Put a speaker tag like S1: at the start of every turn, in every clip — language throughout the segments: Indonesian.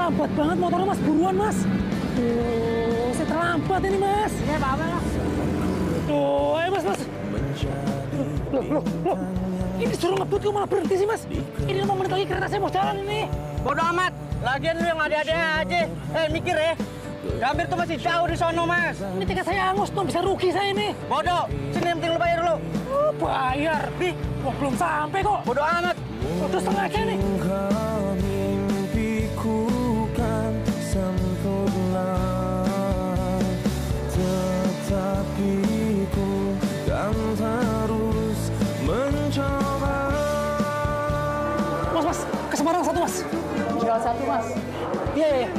S1: lambat banget motornya mas, buruan mas. Oh, saya terlambat ini mas.
S2: Ini apa-apa mas?
S1: Oh, ayo mas. Loh. Ini suruh ngebut kok malah berhenti sih mas. Ini 5 menit lagi kereta saya mau jalan ini.
S2: Bodoh amat. Lagian lu yang ada-ada aja. Mikir ya. Gambir tuh masih jauh di sono mas.
S1: Ini tiket saya angus tuh, bisa rugi saya ini.
S2: Bodoh. Sini yang penting lu bayar lu.
S1: Oh, bayar. Wah, belum sampai kok.
S2: Bodoh amat.
S1: Udah setengah aja nih.
S3: Mimpiku kan sempurna, tetapi ku kan terus mencoba.
S1: Mas, ke Semarang 1 mas.
S2: Tinggal 1 mas.
S1: Iya.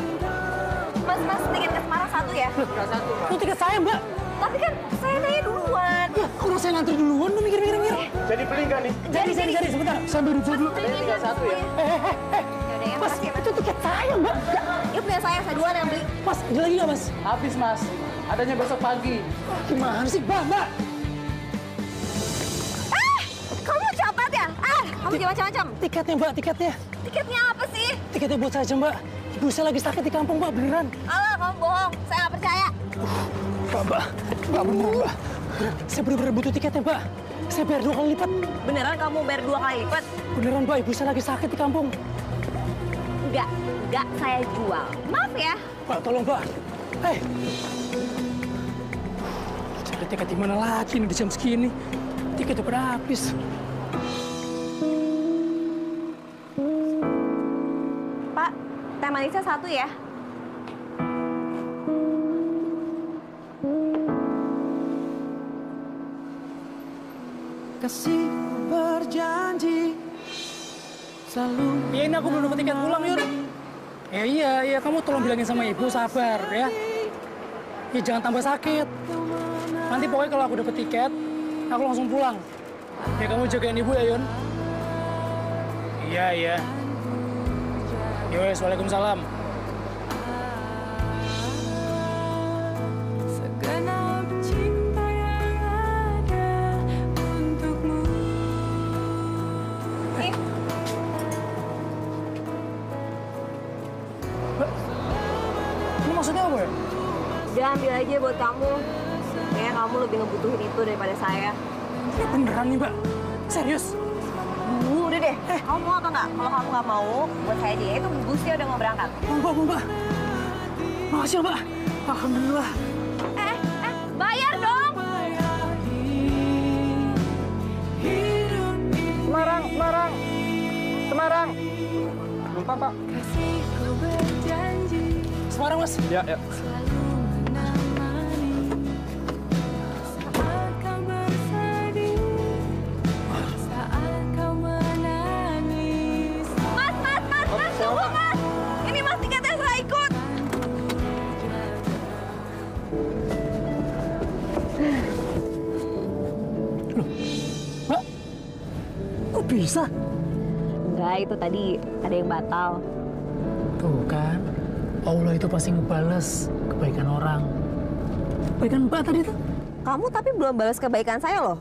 S4: Mas, tiket ke Semarang 1 ya?
S2: Tinggal 1 mas.
S1: Itu tiket saya mbak.
S4: Tapi kan saya nanya duluan.
S1: Ya, orang saya ngantri duluan, lu mikir.
S2: Jadi beli nggak nih?
S1: Jadi, sebentar. Sambil duduk dulu.
S2: Tinggal 1 ya?
S4: Yaudah ya,
S1: Mas,
S4: makasih ya, Mas.
S1: itu tiket saya mbak. Ya,
S4: Ya punya saya duluan yang beli.
S1: mas, ada lagi nggak mas?
S2: Habis mas. Adanya besok pagi.
S1: Gimana sih, mbak?
S4: Kamu copet ya? Kamu jangan macam-macam.
S1: Tiketnya mbak, tiketnya.
S4: Tiketnya apa sih?
S1: Tiketnya buat saya aja mbak. Ibu saya lagi sakit di kampung mbak, beneran.
S4: Alah, kamu bohong. Saya nggak percaya.
S1: Mbak, beneran mbak. Saya bener-bener butuh tiketnya mbak. Saya bayar 2 kali lipat.
S4: Beneran kamu bayar 2 kali lipat?
S1: Beneran mbak, ibu saya lagi sakit di kampung.
S4: Enggak saya jual. Maaf ya.
S1: Mbak, tolong mbak. Cari tiket di mana lagi nih di jam segini? Tiket udah pada habis.
S4: Pak, teh manisnya 1 ya.
S3: Kasih berjanji selalu.
S1: Ya ini aku belum dapat tiket pulang, Yur. Iya, kamu tolong bilangin sama ibu sabar ya. Ya jangan tambah sakit. Nanti pokoknya kalau aku dapat tiket, aku langsung pulang. Ya kamu jagain ibu ya, Yun. Iya. Yowes, waalaikumsalam.
S3: Segenap cinta yang ada untukmu.
S1: Ini maksudnya apa ya?
S4: Udah ambil aja buat kamu. Kayaknya kamu lebih ngebutuhin itu daripada saya.
S1: Ini beneran nih, Mbak? Serius?
S4: Udah deh, kamu mau apa nggak? Kalau kamu nggak mau, buat saya aja. Itu busnya udah mau berangkat.
S1: Mbak. Makasih ya, Mbak. Alhamdulillah.
S4: Bayar dong!
S2: Semarang. Lupa pak.
S1: Semarang, Mas.
S2: Ya.
S4: Mas, tunggu mas! Ini mas tiketnya saya ikut!
S1: Mbak, kok bisa?
S4: Enggak, itu tadi ada yang batal.
S1: Tuh kan, Allah itu pasti ngebales kebaikan orang. Kebaikan Mbak tadi tuh.
S4: Kamu tapi belum balas kebaikan saya loh.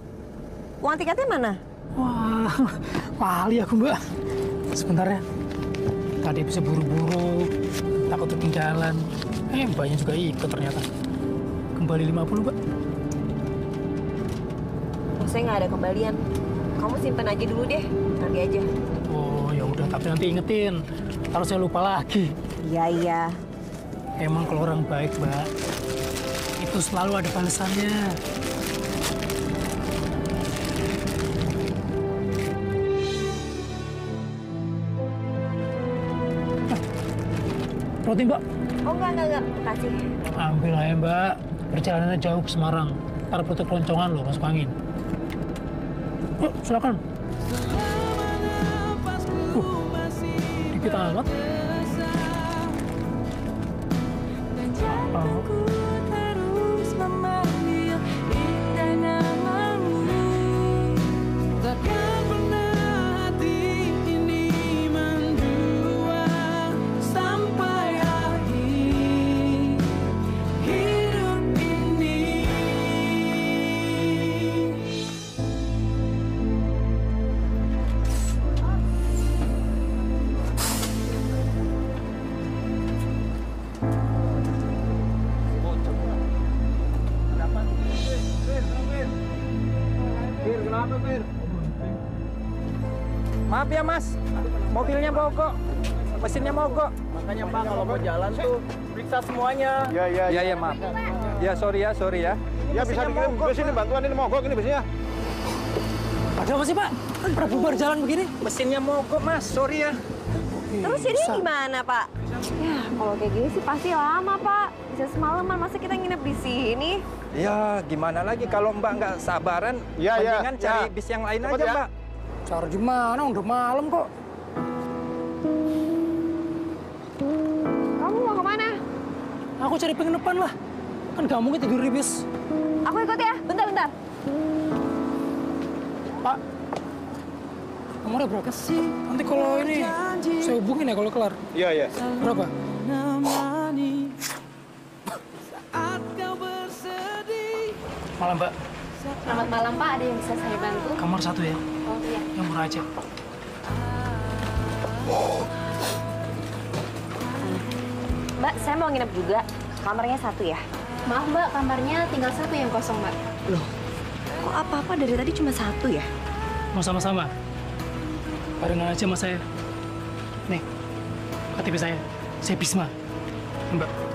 S4: Uang tiketnya mana?
S1: Wah, wali aku, Mbak. Sebentar ya. Tadi bisa buru-buru, takut ketinggalan. Mbaknya juga ikut ternyata. Kembali 50, Mbak.
S4: Saya nggak ada kembalian. Kamu simpen aja dulu deh, nanti aja.
S1: Oh, ya udah, tapi nanti ingetin. Kalau saya lupa lagi.
S4: Iya.
S1: Emang kalau orang baik, Mbak, itu selalu ada balasannya. Roti, Mbak.
S4: Oh, enggak. Kasih.
S1: Ambil aja, Mbak. Perjalanannya jauh ke Semarang. Ntar perutnya keloncongan loh, masuk angin. Yuk, silakan. Dikit amat.
S5: Maaf ya Mas, mobilnya mogok, mesinnya mogok.
S2: Makanya Pak kalau mau jalan tuh periksa semuanya.
S5: Ya maaf. Ya sorry ya.
S6: Ya bisa dikirim bus ini, bantuan ini mogok ini busnya.
S1: Ada apa sih Pak? Kan bubar jalan begini.
S5: Mesinnya mogok Mas, sorry ya.
S4: Terus jadinya gimana, Pak? Ya, kalau kayak gini sih pasti lama, Pak. Bisa semalaman, masa kita nginep di sini?
S5: Ya gimana lagi kalau Mbak nggak sabaran, mendingan cari bis yang lain aja Mbak.
S1: Cara gimana? Udah malam kok.
S4: Kamu mau kemana?
S1: Aku cari penginapan lah. Kan gak mungkin tidur di bis.
S4: Aku ikut ya, bentar.
S1: Pak, nomornya berapa sih? Nanti kalau ini saya hubungin ya kalau kelar.
S6: Iya.
S1: Berapa? Malam Mbak.
S7: Selamat malam Pak, ada yang bisa saya bantu?
S1: Kamar 1 ya?
S7: Oh iya.
S1: Yang murah aja.
S4: Mbak, saya mau nginep juga. Kamarnya 1 ya?
S7: Maaf Mbak, kamarnya tinggal 1 yang kosong Mbak.
S4: Loh, kok apa-apa dari tadi cuma 1 ya?
S1: Mau sama-sama? Barengan aja sama saya. Nih, KTP saya. Saya Bisma. Mbak.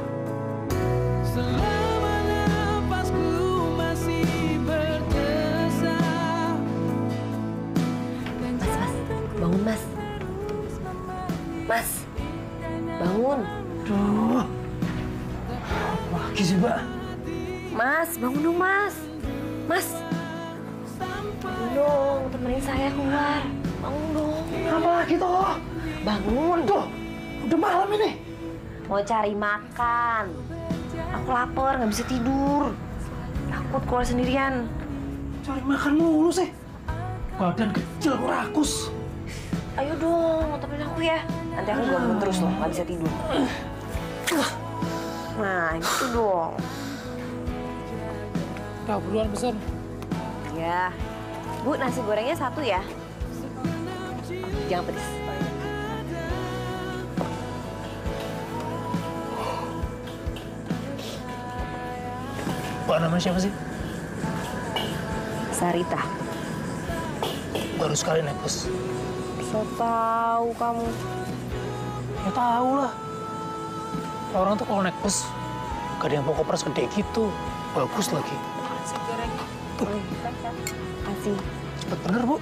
S4: Bangun, Mas. Mas, bangun.
S1: Duh. Lagi sih, Mbak.
S4: Mas, bangun dong, Mas. Mas. Bangun dong, temenin saya keluar. Bangun dong.
S1: Apa lagi toh?
S4: Bangun.
S1: Tuh, udah malam ini.
S4: Mau cari makan. Aku lapar, nggak bisa tidur. Takut keluar sendirian.
S1: Cari makan mulu sih. Badan kecil, rakus.
S4: Ayo dong, temenin aku ya. Nanti aku bangun terus loh, nggak bisa tidur. Nah, gitu dong.
S1: Udah buruan pesan.
S4: Ya. Bu, nasi gorengnya 1 ya. Jangan pedes.
S1: Pak, namanya siapa sih?
S4: Sarita.
S1: Baru sekali naik bus.
S4: So tahu kamu.
S1: Ya tahu lah. Orang tuh kalau naik bus, gak ada yang bawa koper segede gitu. Bagus lagi. Tuh,
S4: Kasih.
S1: cepet bener, Bu.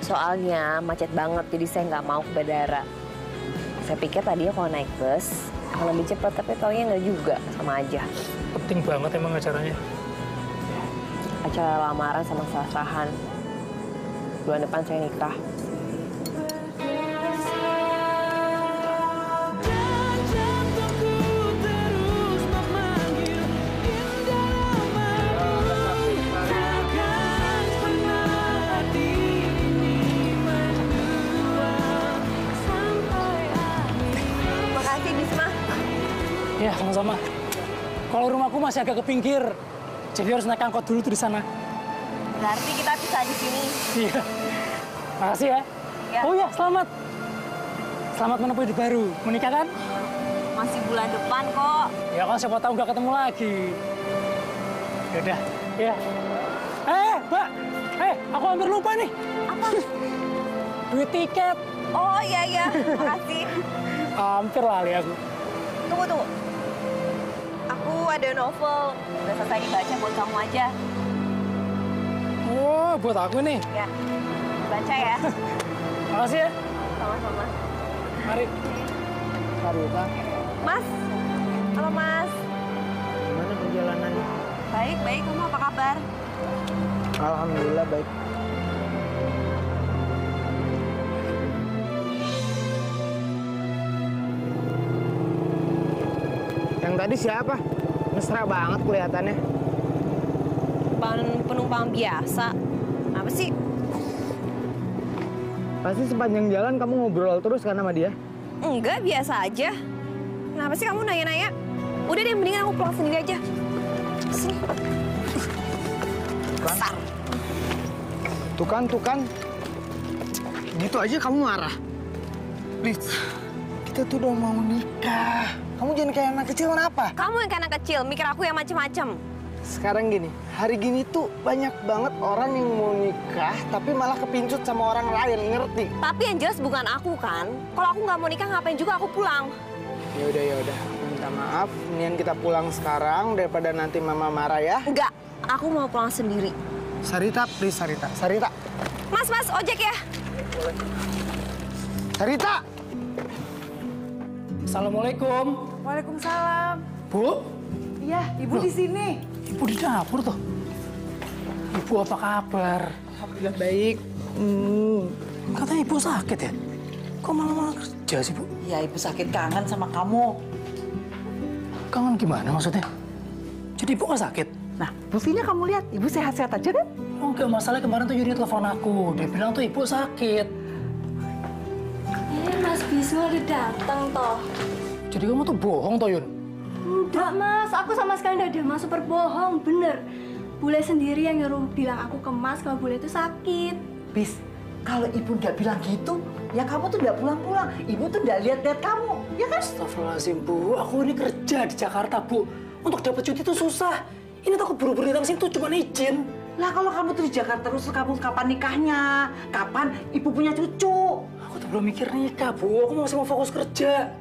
S4: Soalnya macet banget, jadi saya nggak mau ke bandara. Saya pikir tadinya kalau naik bus akan lebih cepat, tapi taunya nggak juga, sama aja.
S1: Penting banget emang acaranya.
S4: Acara lamaran sama sah-sahan. Bulan depan saya nikah. Makasih, Bisma.
S1: Ya, sama-sama. Kalau rumahku masih agak ke pinggir, jadi harus naik angkot dulu tuh di sana.
S4: Berarti kita bisa di sini.
S1: Iya. Makasih ya.
S4: Ya.
S1: Oh ya, selamat. Selamat menempuh hidup baru. Menikah kan?
S4: Masih bulan depan kok.
S1: Ya kan siapa tahu nggak ketemu lagi. Yaudah, ya. Mbak. Aku hampir lupa nih.
S4: Apa?
S1: Duit tiket.
S4: Oh iya, makasih.
S1: Hampir lali aku.
S4: Tunggu. Aku ada novel. Udah selesai dibaca buat kamu aja.
S1: Oh, buat aku nih.
S4: Ya, baca ya.
S1: Makasih ya.
S4: Sama-sama.
S1: Mari. Mari, Bang.
S4: Mas, halo Mas.
S2: Gimana perjalanannya?
S4: Baik. Kamu apa kabar?
S2: Alhamdulillah baik. Yang tadi siapa? Mesra banget kelihatannya.
S4: Penumpang biasa. Apa sih?
S2: Pasti sepanjang jalan kamu ngobrol terus kan sama dia?
S4: Enggak, biasa aja. Kenapa sih kamu nanya-nanya? Udah deh, mendingan aku pulang sendiri aja. Sini. Besar.
S2: Tuh kan. Gitu aja kamu marah. Liz, kita tuh udah mau nikah. Kamu jangan kayak anak kecil, kenapa?
S4: Kamu yang kayak anak kecil, mikir aku yang macem-macem.
S8: Sekarang gini, hari gini tuh banyak banget orang yang mau nikah tapi malah kepincut sama orang lain, ngerti?
S4: Tapi yang jelas bukan aku kan. Kalau aku nggak mau nikah ngapain juga aku pulang.
S8: Ya udah. Minta maaf, mendingan kita pulang sekarang daripada nanti mama marah ya.
S4: Enggak, aku mau pulang sendiri.
S8: Sarita, please Sarita. Sarita.
S4: Mas, ojek ya?
S8: Sarita.
S1: Assalamualaikum.
S9: Waalaikumsalam.
S1: Bu?
S9: Iya, Ibu di sini.
S1: Ibu di dapur tuh. Ibu apa kabar?
S9: Alhamdulillah baik.
S1: Katanya Ibu sakit ya? Kok malah kerja sih, Bu?
S9: Ya, Ibu sakit kangen sama kamu.
S1: Kangen gimana maksudnya? Jadi Ibu nggak sakit?
S9: Nah, buktinya kamu lihat, Ibu sehat-sehat aja kan?
S1: Oh, enggak, masalah kemarin tuh Yuni telepon aku. Dia bilang tuh Ibu sakit.
S7: Ini Mas Bisma udah datang toh.
S1: Jadi kamu tuh bohong toh, Yun?
S7: Enggak Mas, aku sama sekali enggak ada Mas, super bohong, bener. Bule sendiri yang nyuruh bilang aku ke Mas kalau Bule itu sakit.
S9: Bis, kalau Ibu nggak bilang gitu, ya kamu tuh nggak pulang-pulang. Ibu tuh nggak lihat-lihat kamu, ya kan?
S1: Astagfirullahaladzim, Bu. Aku ini kerja di Jakarta, Bu. Untuk dapat cuti itu susah. Ini tuh aku buru-buru datang sini tuh cuma izin.
S9: Lah kalau kamu tuh di Jakarta terus, kamu kapan nikahnya? Kapan Ibu punya cucu?
S1: Aku tuh belum mikir nikah, Bu. Aku masih mau fokus kerja.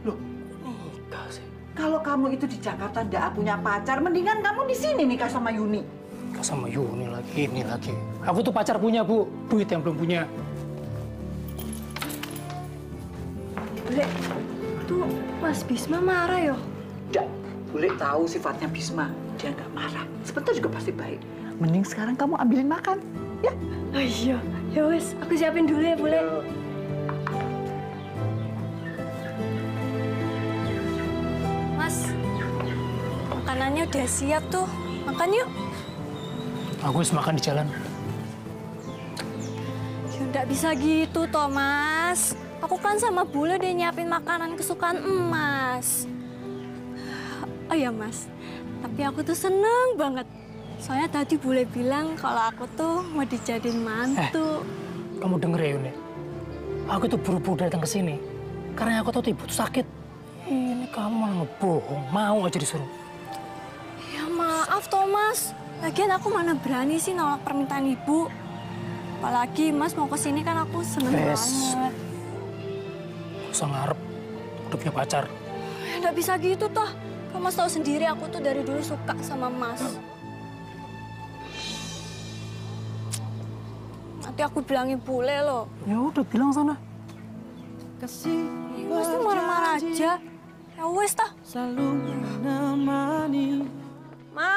S1: Loh, nikah sih?
S9: Kalau kamu itu di Jakarta nggak punya pacar, mendingan kamu di sini nikah sama Yuni.
S1: Nikah sama Yuni lagi, ini lagi. Aku tuh pacar punya, Bu. Duit yang belum punya.
S7: Bule, tuh Mas Bisma marah yo.
S9: Nggak, boleh tahu sifatnya Bisma. Dia nggak marah. Sebentar juga pasti baik. Mending sekarang kamu ambilin makan, ya?
S7: Oh iya, ya wes, aku siapin dulu ya, Bule. Mas, makanannya udah siap tuh. Makan yuk.
S1: Aku harus makan di jalan.
S7: Ya nggak bisa gitu toh, Mas. Aku kan sama Bule udah nyiapin makanan kesukaan Emas. Oh ya, Mas. Tapi aku tuh seneng banget. Soalnya tadi Bule bilang kalau aku tuh mau dijadiin mantu.
S1: Kamu denger ya, Yuni? Aku tuh buru-buru datang ke sini. Karena aku tahu Ibu tuh sakit. Ini kamu malah ngebohong. Mau aja disuruh.
S7: Ya maaf, Thomas. Lagian aku mana berani sih nolak permintaan Ibu. Apalagi Mas mau ke sini kan aku seneng banget.
S1: Usah ngarep. Udah punya pacar.
S7: Ya nggak bisa gitu toh. Kan Mas tahu sendiri aku tuh dari dulu suka sama Mas. Nanti aku bilangin Bule loh.
S1: Ya udah bilang sana.
S7: Mas tuh marah-marah aja. Ya wes toh.
S3: Selalu menemani
S4: Ma,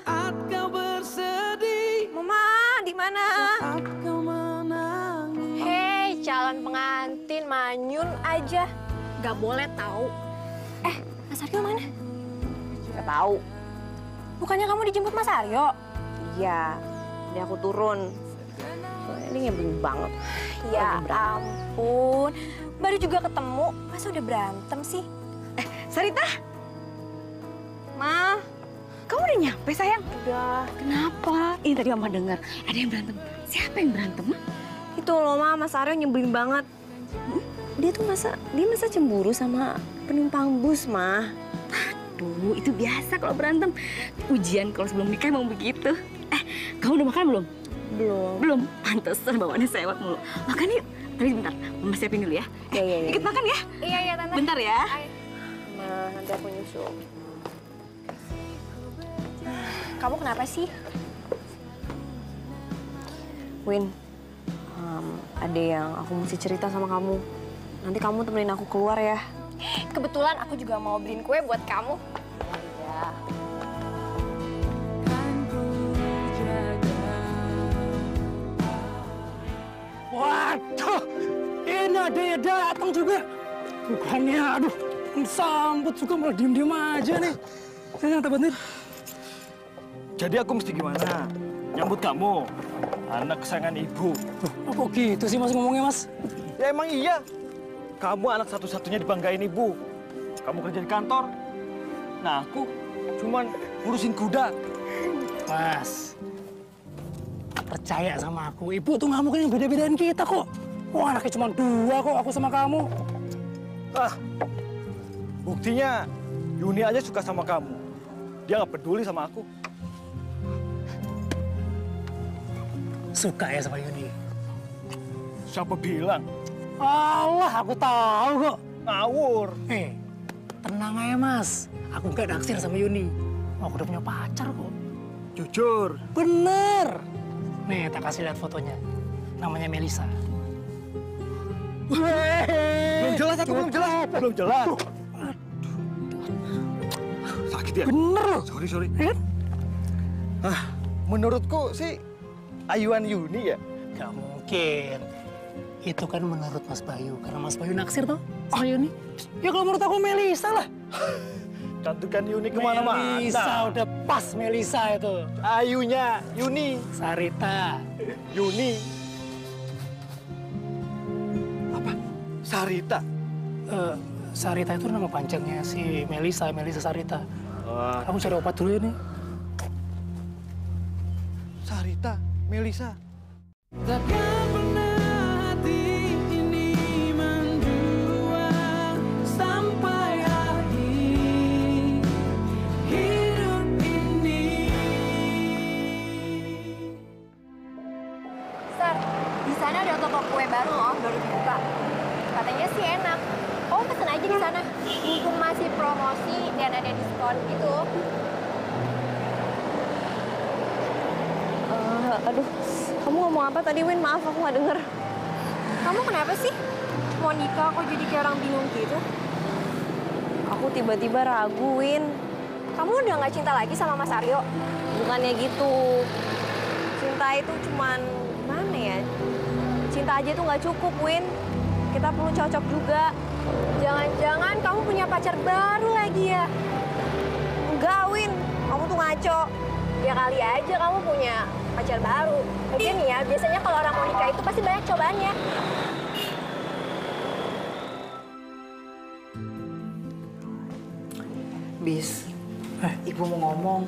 S3: saat kau bersedih,
S4: Mama, di mana?
S3: saat kau menangis.
S4: Hei, calon pengantin manyun aja.
S7: Gak boleh tahu. Mas Aryo mana?
S4: Gak tahu.
S7: Bukannya kamu dijemput Mas Aryo?
S4: Iya, ini aku turun. Soalnya ini nyebelin banget.
S7: Ya ampun. Baru juga ketemu, masa udah berantem sih?
S9: Sarita,
S4: Ma,
S9: kamu udah nyampe sayang?
S4: udah.
S9: Kenapa? Ini tadi Mama dengar ada yang berantem. Siapa yang berantem?
S4: Itu loh, Ma, Mas Aryo nyebelin banget. Dia masa cemburu sama penumpang bus, Ma.
S9: Aduh, itu biasa kalau berantem. Ujian kalau sebelum nikah emang begitu. Kamu udah makan belum?
S4: Belum.
S9: Belum. Pantesan bawaannya sewot mulu. Makan yuk. Tapi bentar, Mama siapin dulu ya.
S4: Iya.
S9: Ikut makan ya.
S7: Iya, Tante.
S9: Bentar ya.
S4: Ma, nanti aku nyusul.
S7: Kamu kenapa sih?
S4: Win, ada yang aku mesti cerita sama kamu. Nanti kamu temenin aku keluar ya.
S7: Kebetulan aku juga mau beliin kue buat kamu.
S4: Ya.
S1: Waduh, ini ada yang datang juga. Bukannya, aduh, sambut juga malah diem-diem aja nih. Saya tempat nih.
S6: Jadi aku mesti gimana? Nyambut kamu, anak kesayangan ibu.
S1: Loh, kok gitu sih Mas ngomongnya, Mas?
S6: Ya emang iya. Kamu anak satu-satunya dibanggain ibu. Kamu kerja di kantor. Nah aku cuman ngurusin kuda.
S1: Mas, percaya sama aku. Ibu tuh nggak mungkin yang beda-bedain kita kok. Wah, anaknya cuma 2 kok, aku sama kamu.
S6: Ah, buktinya Yuni aja suka sama kamu. Dia nggak peduli sama aku.
S1: Suka ya sama Yuni?
S6: Siapa bilang?
S1: Allah, aku tahu kok.
S6: Ngawur.
S1: Tenang aja Mas. Aku nggak naksir sama Yuni. Aku udah punya pacar kok.
S6: Jujur.
S1: Bener. Nih, tak kasih lihat fotonya. Namanya Melisa.
S6: Belum jelas aku, belum jelas. Belum jelas. Sakit ya?
S1: Bener loh.
S6: Sorry. Menurutku sih ayuan Yuni ya.
S1: Gak mungkin. Itu kan menurut Mas Bayu. Karena Mas Bayu naksir toh sama Yuni. Ya kalau menurut aku Melisa lah.
S6: Cantukan Yuni kemana-mana.
S1: Melisa, udah pas Melisa itu.
S6: Ayunya Yuni.
S1: Sarita.
S6: Yuni. Apa? Sarita?
S1: Sarita itu nama panjangnya si Melisa Sarita. Aku cari obat dulu ya nih.
S6: Sarita, Melisa.
S3: Takkan pernah hati ini menjua sampai akhir hidup ini.
S7: Sar, di sana ada toko kue baru loh, baru dibuka. Katanya sih enak. Oh, pesen aja di sana. Mumpung masih promosi dan ada diskon gitu.
S4: Aduh, kamu ngomong apa tadi, Win? Maaf, aku nggak denger.
S7: Kamu kenapa sih? Mau nikah kok jadi kayak orang bingung gitu?
S4: Aku tiba-tiba ragu, Win.
S7: Kamu udah nggak cinta lagi sama Mas Aryo?
S4: Bukannya gitu. Cinta itu cuman, mana ya? Cinta aja tuh nggak cukup, Win. Kita perlu cocok juga.
S7: Jangan-jangan kamu punya pacar baru lagi ya?
S4: Enggak, Win. Kamu tuh ngaco.
S7: Ya kali aja kamu punya pacar baru. Mungkin ya, biasanya kalau orang mau nikah itu pasti banyak cobaannya.
S9: Bis, Ibu mau ngomong.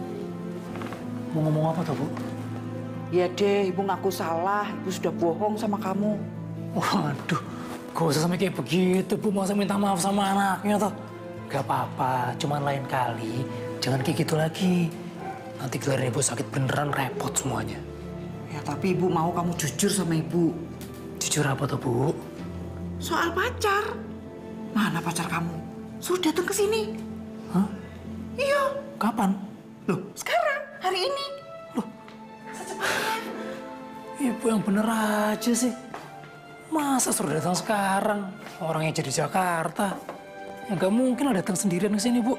S1: Mau ngomong apa tuh, Bu?
S9: Ya deh, Ibu ngaku salah. Ibu sudah bohong sama kamu.
S1: Waduh, gak usah sampai kayak begitu, Bu. Masa minta maaf sama anaknya toh? Gak apa-apa, cuman lain kali jangan kayak gitu lagi. Nanti gelar Ibu sakit beneran, repot semuanya.
S9: Ya tapi Ibu mau kamu jujur sama Ibu.
S1: Jujur apa tuh, Bu?
S9: Soal pacar. Mana pacar kamu? Suruh datang ke sini.
S1: Hah?
S9: Iya.
S1: Kapan?
S9: Loh, sekarang, hari ini.
S1: Loh,
S9: secepatnya.
S1: Ibu yang bener aja sih. Masa suruh datang sekarang? Orangnya jadi Jakarta. Ya nggak mungkin lah datang sendirian ke sini, Bu.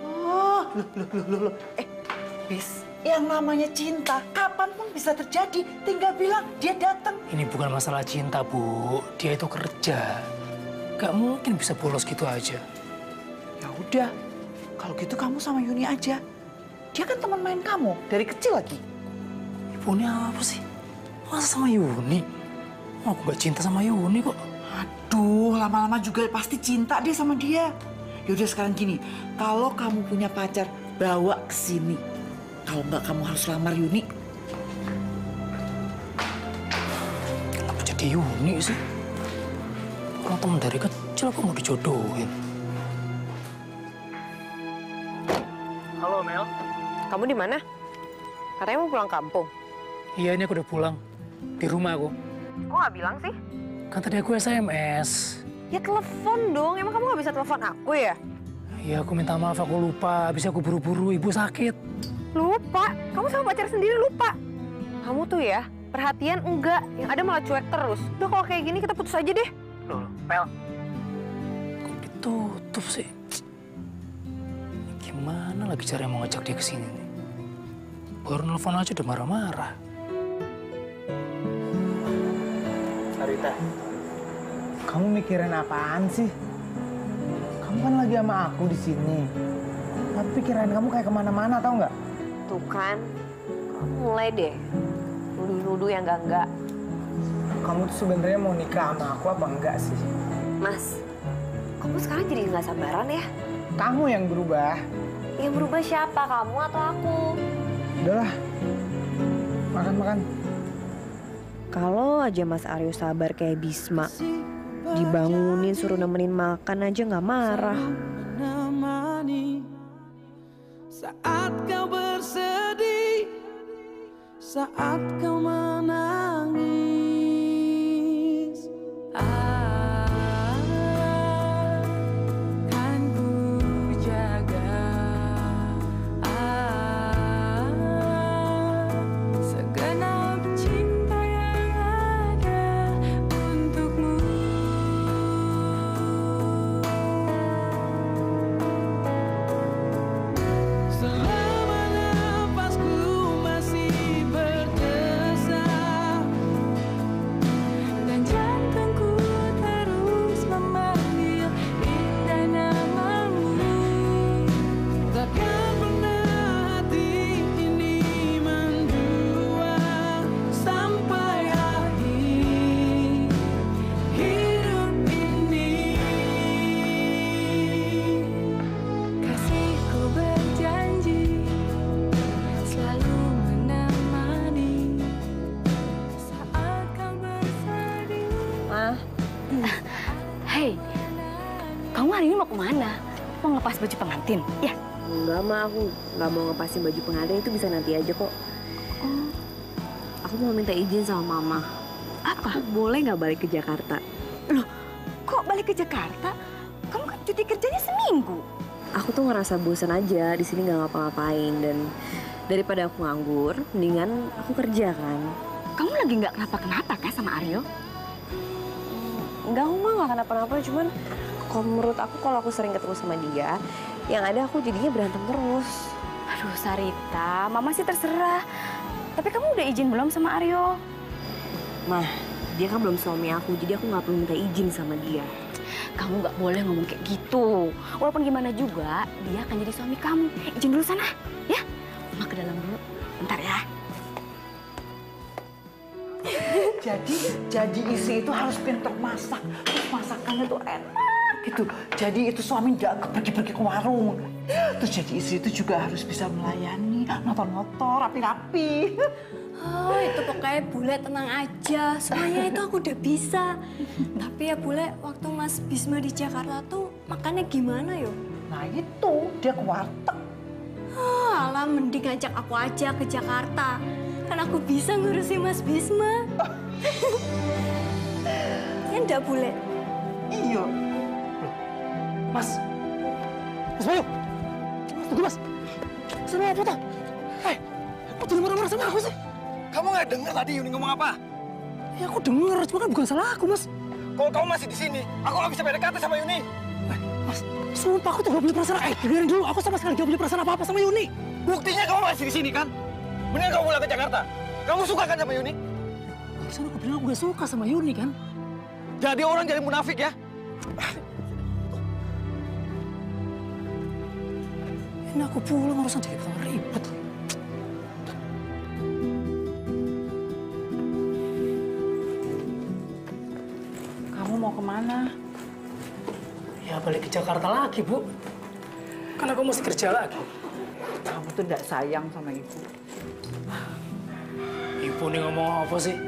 S9: Oh, loh. Bis, yang namanya cinta, kapanpun bisa terjadi. Tinggal bilang dia datang.
S1: Ini bukan masalah cinta, Bu. Dia itu kerja. Gak mungkin bisa bolos gitu aja.
S9: Ya udah, kalau gitu kamu sama Yuni aja. Dia kan teman main kamu, dari kecil lagi.
S1: Ibu ini apa sih? Masa sama Yuni? Aku gak cinta sama Yuni kok.
S9: Aduh, lama-lama juga pasti cinta deh sama dia. Yaudah sekarang gini, kalau kamu punya pacar, bawa ke sini. Kalau nggak, kamu harus lamar Yuni.
S1: Kenapa jadi Yuni sih? Orang teman dari kecil kok mau dijodohin.
S4: Halo, Mel. Kamu di mana? Katanya mau pulang kampung.
S1: Iya, ini aku udah pulang. Di rumah aku.
S4: Kok nggak bilang sih?
S1: Kan tadi aku SMS.
S4: Ya telepon dong. Emang kamu nggak bisa telepon aku ya?
S1: Iya, aku minta maaf, aku lupa. Habis aku buru-buru, ibu sakit.
S4: Lupa? Kamu sama pacar sendiri lupa? Kamu tuh ya, perhatian enggak. Yang ada malah cuek terus. Udah kalau kayak gini kita putus aja deh.
S1: Loh, Mel. Kok ditutup sih? Gimana lagi cara mau ngajak dia ke sini nih? Baru nelfon aja udah marah-marah.
S8: Sarita, kamu mikirin apaan sih? Kamu kan lagi sama aku di sini. Tapi pikiran kamu kayak kemana-mana, tau nggak?
S4: Tuh kan, kamu mulai deh. Nuduh-nuduh yang enggak-enggak.
S8: Kamu tuh sebenarnya mau nikah sama aku apa enggak sih?
S4: Mas, kamu sekarang jadi nggak sabaran ya?
S8: Kamu yang berubah.
S4: Yang berubah siapa, kamu atau aku?
S8: Udahlah, makan-makan.
S4: Kalau aja Mas Aryo sabar kayak Bisma, dibangunin suruh nemenin makan aja nggak marah.
S3: saat kau bersedih, saat kau menangis. Akan ku jaga segenap cinta yang ada untukmu. Selama nafasku masih berdesah dan jantungku terus memanggil indah namamu, takkan pernah hati ini mendua sampai akhir hidup ini. Kasihku berjanji selalu menemani saat kau bersedih.
S4: Ma,
S7: Hei, kamu hari ini mau kemana? Mau ngelepas baju pengantin? Ya.
S4: enggak Ma, aku nggak mau ngepasin baju pengantin, itu bisa nanti aja kok. Aku mau minta izin sama Mama.
S7: Apa?
S4: Aku boleh nggak balik ke Jakarta?
S7: Loh, kok balik ke Jakarta? Kamu kan cuti kerjanya seminggu.
S4: Aku tuh ngerasa bosan aja di sini nggak ngapa-ngapain, dan daripada aku nganggur, mendingan aku kerja kan.
S7: Kamu lagi nggak kenapa-kenapa kan sama Aryo?
S4: Enggak, aku mah nggak kenapa-napa, cuman kalau menurut aku kalau aku sering ketemu sama dia, yang ada aku jadinya berantem terus.
S7: Aduh Sarita, Mama sih terserah. Tapi kamu udah izin belum sama Aryo?
S4: Mah, dia kan belum suami aku, jadi aku nggak perlu minta izin sama dia.
S7: Kamu nggak boleh ngomong kayak gitu. Walaupun gimana juga, dia akan jadi suami kamu. Izin dulu sana, ya? Mama ke dalam dulu. Bentar ya.
S9: Jadi istri itu harus pintar masak. Terus masakannya tuh enak gitu. Jadi itu suami nggak pergi-pergi ke warung. Terus jadi istri itu juga harus bisa melayani, motor-motor, rapi-rapi.
S7: Oh, itu pokoknya Bule tenang aja. Semuanya itu aku udah bisa. Tapi ya Bule, waktu Mas Bisma di Jakarta tuh makannya gimana yo?
S9: Nah itu, dia ke warteg.
S7: Alah, mending ngajak aku aja ke Jakarta. Kan aku bisa ngurusin Mas Bisma. Ya enggak, Bule?
S9: Iya.
S1: Mas Bayu, Mas tunggu Mas. Sama apa tuh? Kok jadi marah-marah sama aku sih?
S6: Kamu nggak dengar tadi Yuni ngomong apa?
S1: Ya aku denger, cuma kan bukan salah aku Mas.
S6: Kalau kamu masih di sini, aku nggak bisa PDKT sama Yuni.
S1: Mas, sumpah aku tuh gak punya perasaan. Dengerin dulu, aku sama sekali gak punya perasaan apa-apa sama Yuni.
S6: Buktinya kamu masih di sini kan? Mending kamu pulang ke Jakarta. Kamu suka kan sama Yuni?
S1: Barusan aku bilang aku gak suka sama Yuni kan?
S6: Jadi orang jadi munafik ya?
S1: Ini aku pulang urusan jadi tambah ribet.
S9: Kamu mau kemana?
S1: Ya balik ke Jakarta lagi, Bu. Kan aku mesti kerja lagi.
S9: Kamu tuh nggak sayang sama ibu.
S1: Ibu nih ngomong apa sih?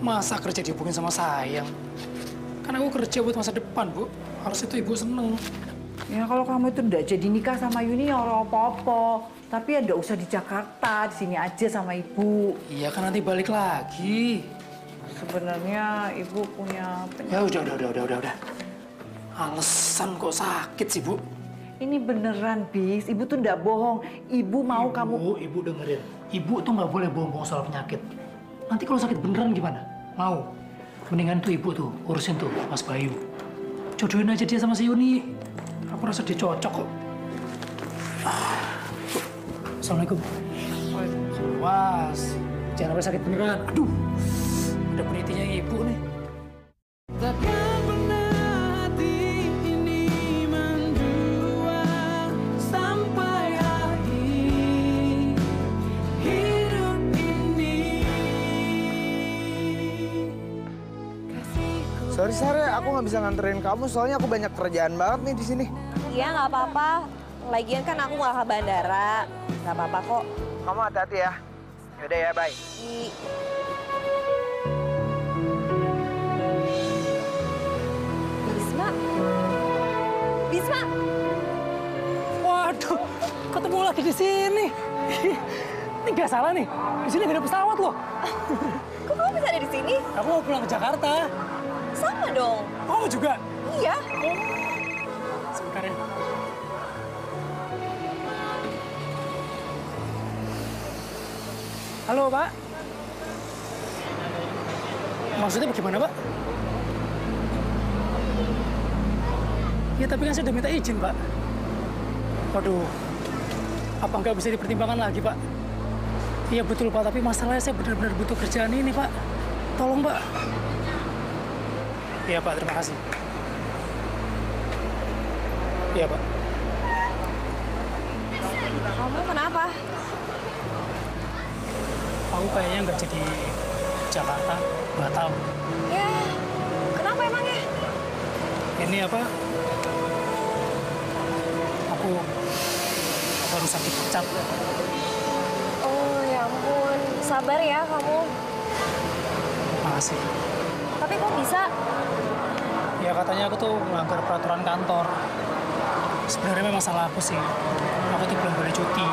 S1: Masa kerja dihubungin sama sayang? Kan aku kerja buat masa depan, Bu. Harus itu ibu seneng.
S9: Ya kalau kamu itu nggak jadi nikah sama Yuni ya orang apa-apa. Tapi ya nggak usah di Jakarta, di sini aja sama ibu.
S1: Iya kan nanti balik lagi.
S9: Sebenarnya ibu punya
S1: Ya udah. Alasan kok sakit sih, Bu?
S9: Ini beneran, Bis. Ibu tuh nggak bohong. Ibu mau kamu...
S1: Ibu dengerin. Ibu tuh nggak boleh bohong-bohong soal penyakit. Nanti kalau sakit beneran gimana? Mau? Mendingan tuh ibu tuh urusin tuh Mas Bayu. Jodohin aja dia sama si Yuni. Aku rasa dia cocok kok. Assalamualaikum. Was, jangan sampai sakit beneran. Aduh, ada penitinya ibu nih.
S3: Takkan pernah hati ini mendua sampai akhir hidup ini.
S8: Sorry, aku nggak bisa nganterin kamu soalnya aku banyak kerjaan banget nih di sini.
S4: Iya, nggak apa-apa. Lagian kan aku nggak ke bandara. Nggak apa-apa kok.
S8: Kamu hati-hati ya. Yaudah ya, bye.
S4: Bisma.
S1: Waduh, ketemu lagi di sini. Ini nggak salah nih, di sini nggak ada pesawat loh.
S4: Kok kamu bisa ada di sini?
S1: Aku mau pulang ke Jakarta.
S4: Sama dong.
S1: Kamu juga?
S4: Iya.
S1: Sebentar ya. Halo, Pak. Maksudnya bagaimana, Pak? Ya, tapi kan saya udah minta izin, Pak. Waduh, apa nggak bisa dipertimbangkan lagi, Pak? Iya betul, Pak, tapi masalahnya saya benar-benar butuh kerjaan ini, Pak. Tolong, Pak. Iya, Pak, terima kasih. Iya, Pak.
S4: Kamu kenapa?
S1: Aku kayaknya nggak jadi Jakarta, batal.
S4: Ya, kenapa emangnya?
S1: Ini apa? Aku baru sakit cap.
S4: Oh ya ampun, sabar ya kamu.
S1: Makasih.
S4: Tapi kok bisa?
S1: Ya katanya aku tuh melanggar peraturan kantor. Sebenarnya memang salah aku sih. Aku tuh belum boleh cuti.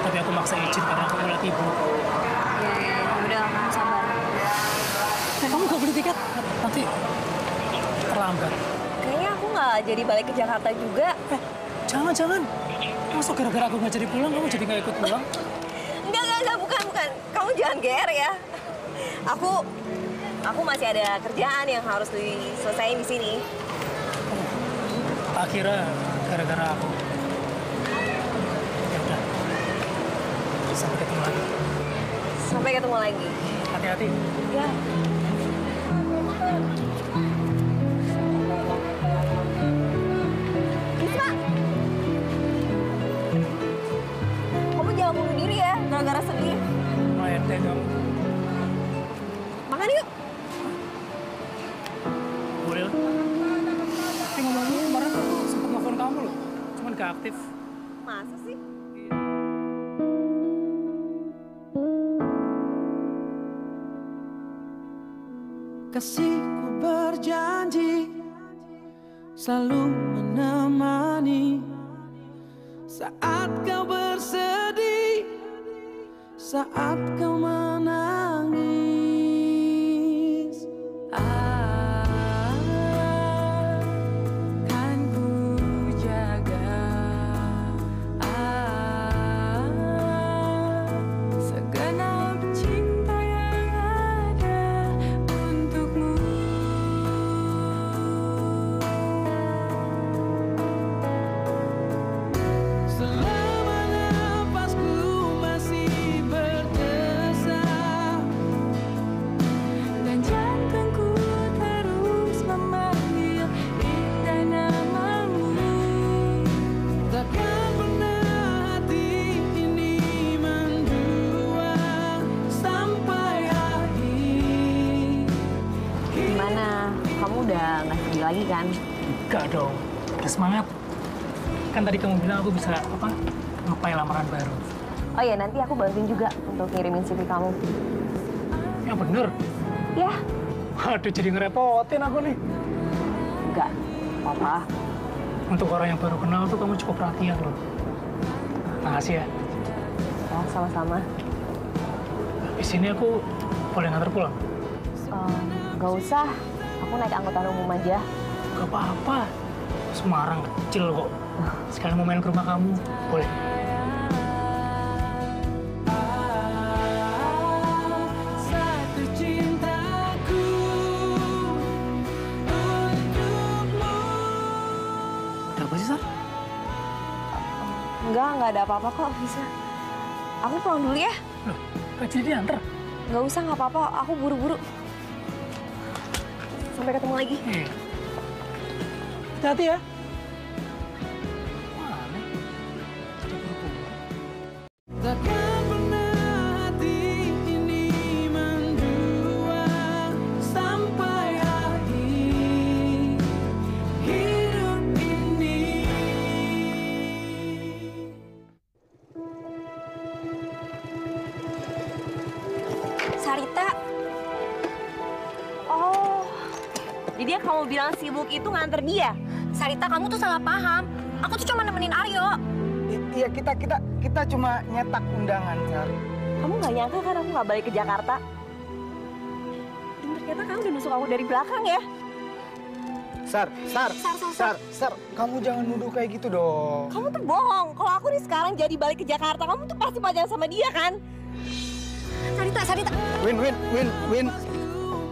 S1: Tapi aku maksa izin karena aku ngeliat ibu.
S4: Ya, udah kamu sabar.
S1: Kamu nggak beli tiket? Nanti terlambat.
S4: Kayaknya aku nggak jadi balik ke Jakarta juga.
S1: Jangan. Masuk gara-gara aku nggak jadi pulang, kamu jadi nggak ikut pulang?
S4: Enggak, bukan. Kamu jangan GR ya. Aku masih ada kerjaan yang harus diselesaikan di sini.
S1: Tak kira gara-gara aku. Ya udah. Sampai ketemu lagi.
S4: Sampai ketemu lagi.
S1: Hati-hati.
S4: Ya. Risma! Kamu jangan bunuh diri ya, gara-gara sedih.
S1: Lumayan deh kamu.
S4: Makan yuk.
S1: Boleh lah. Ngomong-ngomong kemarin aku sempat nelfon kamu loh. Cuman gak aktif.
S4: Masa sih?
S3: Kasihku berjanji selalu menemani saat kau bersedih, saat kau menangis. Akan ku jaga segenap cinta yang ada untukmu. Selama nafasku masih berdesah dan jantungku terus memanggil indah namamu, takkan pernah hati ini mendua sampai akhir.
S4: Gimana? Kamu udah nggak sedih lagi kan?
S1: Enggak dong. Udah semangat. Kan tadi kamu bilang aku bisa ngepai lamaran baru.
S4: Oh ya, nanti aku bantuin juga untuk ngirimin CV kamu.
S1: Yang bener.
S4: Ya,
S1: Aduh, jadi ngerepotin aku nih.
S4: enggak apa-apa.
S1: Untuk orang yang baru kenal tuh kamu cukup perhatian loh. Makasih ya.
S4: Ya, sama-sama.
S1: Di sini aku boleh nganter pulang?
S4: Nggak usah, aku naik angkutan umum aja.
S1: Gak apa-apa. Semarang kecil kok. Sekalian mau main ke rumah kamu. Boleh.
S3: Satu cintaku untukmu.
S1: Ada apa sih, Sar?
S4: Nggak ada apa-apa kok, bisa. Aku pulang dulu ya.
S1: Loh, gak jadi diantar?
S4: Nggak usah, nggak apa-apa. Aku buru-buru. Sampai ketemu lagi.
S1: Hati-hati ya.
S3: Takkan pernah hati ini mendua sampai akhir hidup ini.
S4: Sarita. Oh, jadi yang kamu bilang sibuk itu nganter dia. Sarita, kamu tuh salah paham. Aku tuh cuma nemenin Aryo.
S8: Iya, kita cuma nyetak undangan, Sar.
S4: Kamu nggak nyangka kan aku nggak balik ke Jakarta? Dan ternyata kamu udah nusuk aku dari belakang ya?
S8: Sar, kamu jangan nuduh kayak gitu dong.
S4: Kamu tuh bohong. Kalau aku nih sekarang jadi balik ke Jakarta, kamu tuh pasti pacaran sama dia kan? Sarita.
S8: Win.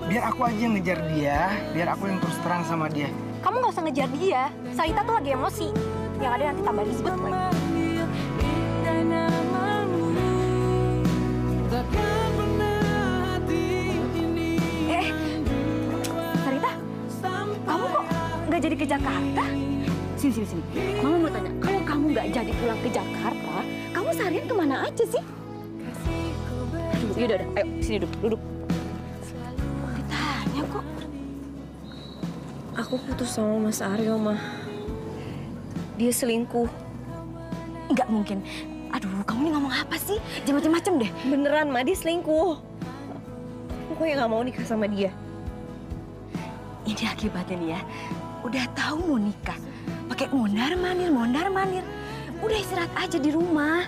S8: Biar aku aja yang ngejar dia, biar aku yang terus terang sama dia.
S7: Kamu nggak usah ngejar dia. Sarita tuh lagi emosi. Yang ada nanti tambah ribet lagi. Sarita, kamu kok nggak jadi ke Jakarta? Sini. Mama mau tanya, kalau kamu nggak jadi pulang ke Jakarta, kamu seharian kemana aja sih? Aduh, yaudah, ayo sini duduk. Ditanya kok.
S4: Aku putus sama Mas Aryo, Mah. Dia selingkuh.
S7: Nggak mungkin. Aduh, kamu ini ngomong apa sih? Jangan macem-macem deh.
S4: Beneran, Ma, dia selingkuh. Aku yang nggak mau nikah sama dia.
S7: Ini akibatnya nih ya. Udah tahu mau nikah, pakai mondar-mandir. Udah istirahat aja di rumah.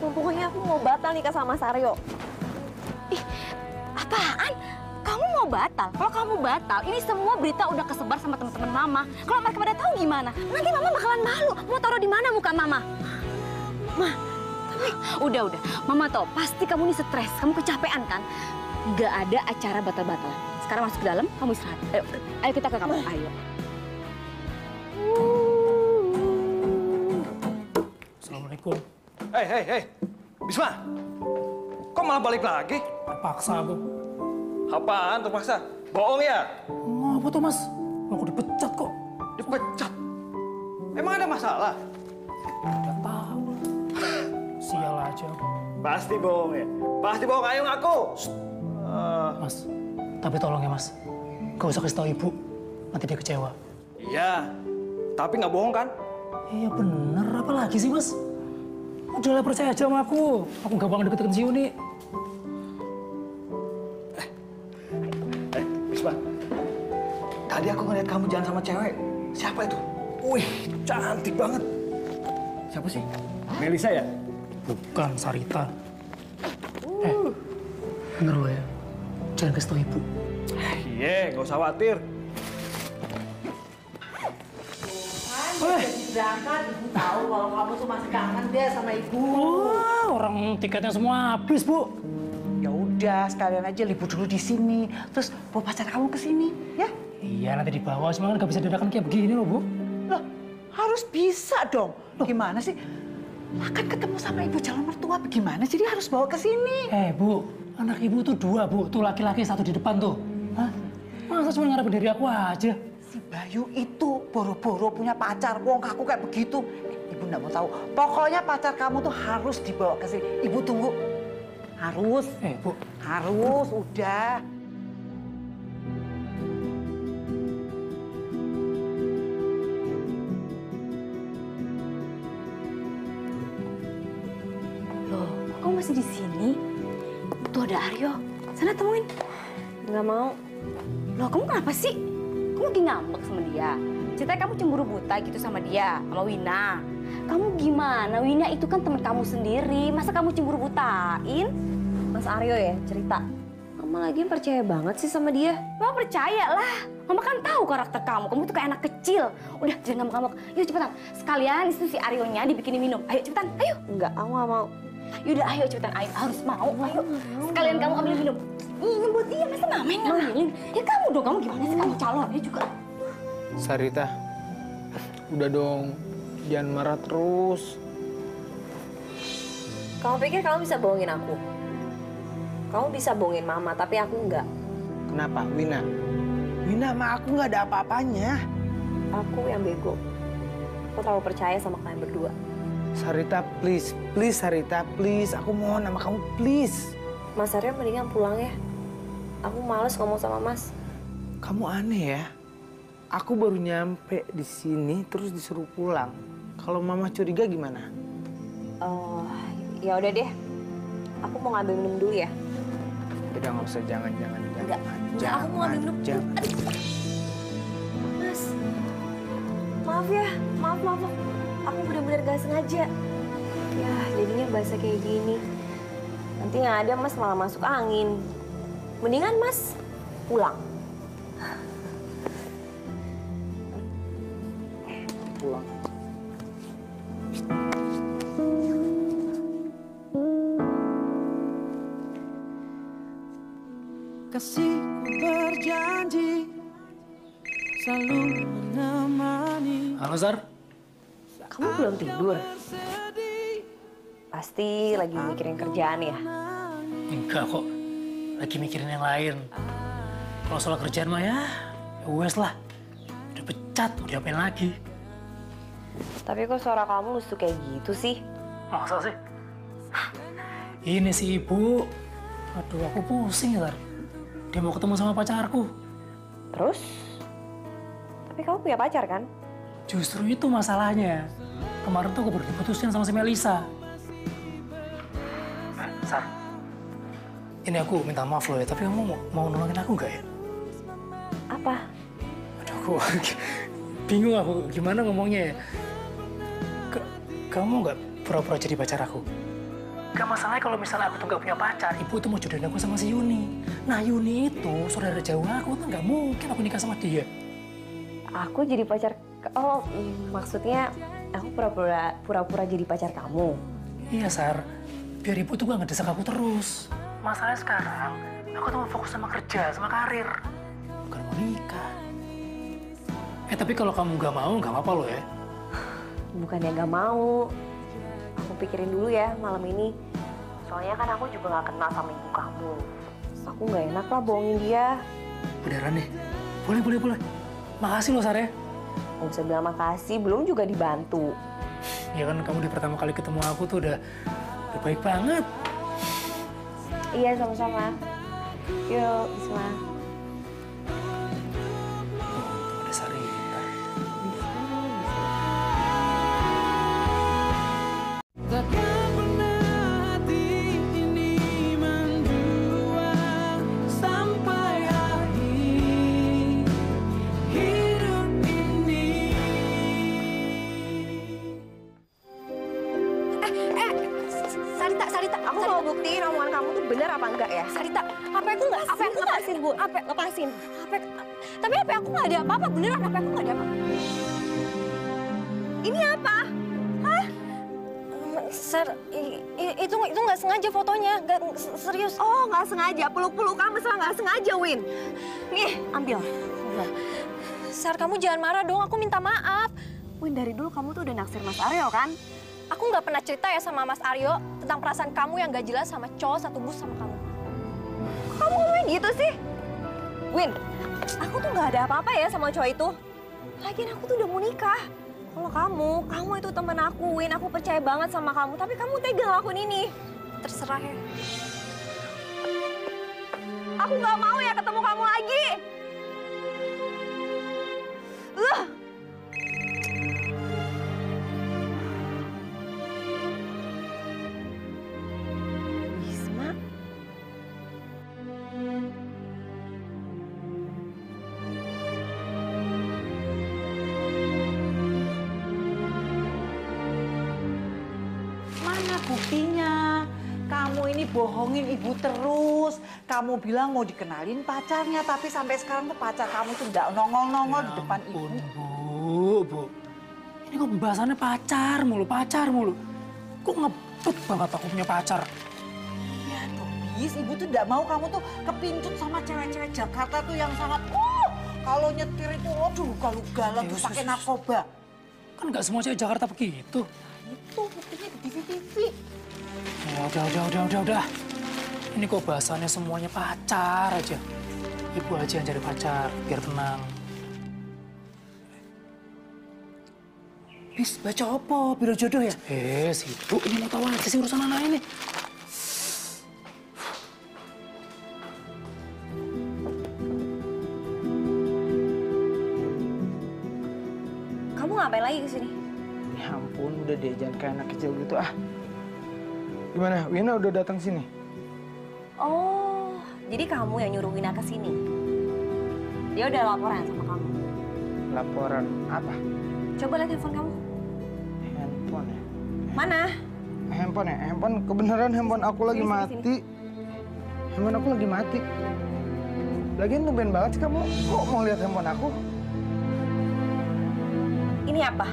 S4: Pokoknya aku mau batal nikah sama Mas Aryo.
S7: Ih, apaan? Kamu mau batal? Kalau kamu batal, ini semua berita udah kesebar sama teman-teman Mama. Kalau mereka pada tahu gimana? Nanti Mama bakalan malu. Mau taruh di mana muka Mama? Mah, tapi udah. Mama tahu pasti kamu ini stres, kamu kecapean kan? Gak ada acara batal-batalan. Sekarang masuk ke dalam, kamu istirahat. Ayo kita ke kamar. Ayo.
S1: Assalamualaikum.
S6: Hei. Bisma, kok malah balik lagi?
S1: Terpaksa aku.
S6: Apaan terpaksa? Bohong ya?
S1: Ngapa tuh, Mas? Aku dipecat kok.
S6: Dipecat? Emang ada masalah?
S1: Udah tahu. Sial aja aku.
S6: Pasti bohong ya? Pasti bohong, ayo ngaku!
S1: Mas, tapi tolong ya, Mas. Gak usah kasih tahu Ibu. Nanti dia kecewa.
S6: Iya, tapi nggak bohong kan?
S1: Iya bener, apa lagi sih, Mas? Udahlah, percaya aja sama aku. Aku gak bakal deket-deket si Yuni.
S6: Bisma, tadi aku ngeliat kamu jalan sama cewek. Siapa itu? Wih, cantik banget. Siapa sih? Melisa ya?
S1: Bukan, Sarita. Bener lo ya. Jangan kasih tau Ibu.
S6: Iya, nggak usah khawatir.
S9: Berangkat, ibu tahu kalau kamu tuh masih kangen deh sama ibu.
S1: Wah, orang tiketnya semua habis, Bu.
S9: Ya udah, sekalian aja libur dulu di sini. Terus bawa pacar kamu ke sini, ya?
S1: Iya, nanti dibawa. Cuma kan gak bisa dadakan kayak begini loh, Bu.
S9: Loh, harus bisa dong. Gimana sih? Akan ketemu sama ibu calon mertua, bagaimana? Jadi harus bawa ke sini.
S1: Bu, anak Ibu tuh 2, Bu. Tuh laki-laki 1 di depan tuh. Hah? Masa cuma ngarepin diri aku aja?
S9: Si Bayu itu boro-boro punya pacar, wong kaku kayak begitu. Ibu nggak mau tahu. Pokoknya pacar kamu tuh harus dibawa ke sini. Ibu tunggu. Harus.
S1: Bu.
S9: Harus, udah.
S7: Loh, kok kamu masih di sini? Tuh ada Aryo. Sana temuin.
S4: Nggak mau.
S7: Loh, kamu kenapa sih? Kamu lagi ngambek sama dia. Ceritanya kamu cemburu buta gitu sama dia, sama Wina. Kamu gimana? Wina itu kan teman kamu sendiri. Masa kamu cemburu butain?
S4: Mas Aryo ya cerita. Mama lagi percaya banget sih sama dia.
S7: Mama percaya lah. Mama kan tahu karakter kamu. Kamu tuh kayak anak kecil. Udah, jangan ngambek-ngambek. Yuk cepetan. Sekalian itu si Aryonya dibikinin minum. Ayo cepetan, ayo.
S4: Enggak, aku nggak mau.
S7: Yaudah, ayo cepetan. Ayo, harus mau. Ayo. Sekalian kamu ambil minum. Iya, buat dia. Masa mama yang ngambilin? Ya kamu dong. Kamu gimana sih? Kamu calonnya juga.
S8: Sarita, udah dong. Jangan marah terus.
S4: Kamu pikir kamu bisa bohongin aku? Kamu bisa bohongin Mama, tapi aku enggak.
S8: Kenapa, Wina? Wina sama aku nggak ada apa-apanya.
S4: Aku yang bego. Aku terlalu percaya sama kalian berdua.
S8: Sarita, please. Please, Sarita, please. Aku mohon sama kamu, please.
S4: Mas Aryo mendingan pulang ya. Aku males ngomong sama Mas.
S8: Kamu aneh ya. Aku baru nyampe di sini terus disuruh pulang. Kalau Mama curiga gimana?
S4: Ya udah deh. Aku mau ngambil minum dulu ya.
S8: Udah nggak usah, jangan.
S4: Enggak, aku mau ngambil minum.
S8: Jangan.
S4: Mas, maaf ya, maaf. Aku benar-benar gak sengaja. Ya, jadinya bahasa kayak gini. Nanti yang ada Mas malah masuk angin. Mendingan Mas pulang.
S8: Pulang.
S3: Kasihku berjanji selalu menemani.
S1: Halo, Sar.
S4: Kamu belum tidur? Pasti lagi mikirin kerjaan ya?
S1: Enggak kok. Lagi mikirin yang lain. Kalau soal kerjaan mah ya wes lah. Udah pecat, mau diapain lagi?
S4: Tapi kok suara kamu lusuh kayak gitu sih?
S1: Masa sih? Ini sih ibu. Aduh, aku pusing ya, Sar. Dia mau ketemu sama pacarku.
S4: Terus? Tapi kamu punya pacar kan?
S1: Justru itu masalahnya. Kemarin tuh aku baru diputusin sama si Melisa. Sar, ini aku minta maaf loh ya, tapi kamu mau nolongin aku nggak ya?
S4: Apa?
S1: Aduh, aku bingung aku gimana ngomongnya ya. Kamu nggak pura-pura jadi pacar aku? Gak masalahnya kalau misalnya aku tuh nggak punya pacar, ibu tuh mau jodohin aku sama si Yuni. Nah Yuni itu saudara jauh aku tuh nggak mungkin aku nikah sama dia.
S4: Aku jadi pacar... Oh, maksudnya aku pura-pura jadi pacar kamu?
S1: Iya, Sar. Biar ibu tuh gak ngedesak aku terus. Masalahnya sekarang, aku tuh mau fokus sama kerja, sama karir. Bukan mau nikah. Tapi kalau kamu gak mau, gak apa-apa loh ya.
S4: Bukannya gak mau. Aku pikirin dulu ya malam ini. Soalnya kan aku juga gak kenal sama ibu kamu. Aku gak enak lah bohongin dia.
S1: Beneran deh? Boleh. Makasih loh, Sar ya.
S4: Gak usah bilang makasih, belum juga dibantu.
S1: Ya kan kamu di pertama kali ketemu aku tuh udah baik banget.
S4: Iya, sama-sama. Yuk, Bisma.
S1: Oh, ada Sarita.
S3: Takkan pernah hati ini mendua sampai akhir hidup ini.
S4: Sarita, aku mau buktiin omongan kamu tuh bener apa enggak ya?
S7: Sarita, HP aku nggak sih?
S4: Lepasin, Bu. Lepasin.
S7: Tapi HP aku nggak ada apa-apa, beneran HP aku nggak ada apa-apa.
S4: Ini apa? Hah?
S7: Sar, itu nggak sengaja fotonya, nggak serius.
S4: Oh, nggak sengaja. Peluk-pelukan mesra nggak sengaja, Win. Nih, ambil.
S7: Sar, kamu jangan marah dong, aku minta maaf.
S4: Win, dari dulu kamu tuh udah naksir Mas Aryo, kan?
S7: Aku nggak pernah cerita ya sama Mas Aryo tentang perasaan kamu yang gak jelas sama cowok satu bus sama kamu.
S4: Kamu ngomongnya gitu sih? Win, aku tuh nggak ada apa-apa ya sama cowok itu. Lagian aku tuh udah mau nikah. Kalau kamu itu teman aku, Win. Aku percaya banget sama kamu, tapi kamu tega ngelakuin ini.
S7: Terserah ya.
S4: Aku nggak mau ya ketemu kamu lagi. Bisma.
S9: Mana buktinya? Kamu ini bohongin ibu terus. Kamu bilang mau dikenalin pacarnya, tapi sampai sekarang tuh pacar kamu tuh nggak nongol-nongol di depan ibu.
S1: Bu. Ini kok pembahasannya pacar mulu. Kok ngebet banget aku punya pacar.
S9: Ya tuh, Bis, ibu tuh nggak mau kamu tuh kepincut sama cewek-cewek Jakarta tuh yang sangat, kalau nyetir itu, aduh, kalau galau tuh pakai narkoba.
S1: Kan nggak semua cewek Jakarta begitu.
S9: Itu buktinya di TV-TV.
S1: Udah. Ini kok bahasannya semuanya pacar aja. Ibu aja yang cari pacar, biar tenang.
S9: Bis, baca apa? Biro jodoh ya?
S1: Sibuk. Ini mau tahu aja sih urusan anak ini.
S4: Kamu ngapain lagi kesini?
S8: Ya ampun, udah deh, jangan kayak anak kecil gitu ah. Gimana, Wina udah datang sini?
S4: Oh, jadi kamu yang nyuruh Wina ke sini. Dia udah laporan sama kamu.
S8: Laporan apa?
S4: Coba lihat handphone kamu.
S8: Handphone ya?
S4: Mana?
S8: handphone ya? Kebenaran handphone aku lagi mati. Handphone aku lagi mati. Lagian tumben banget sih kamu. Kok mau lihat handphone aku?
S4: Ini apa?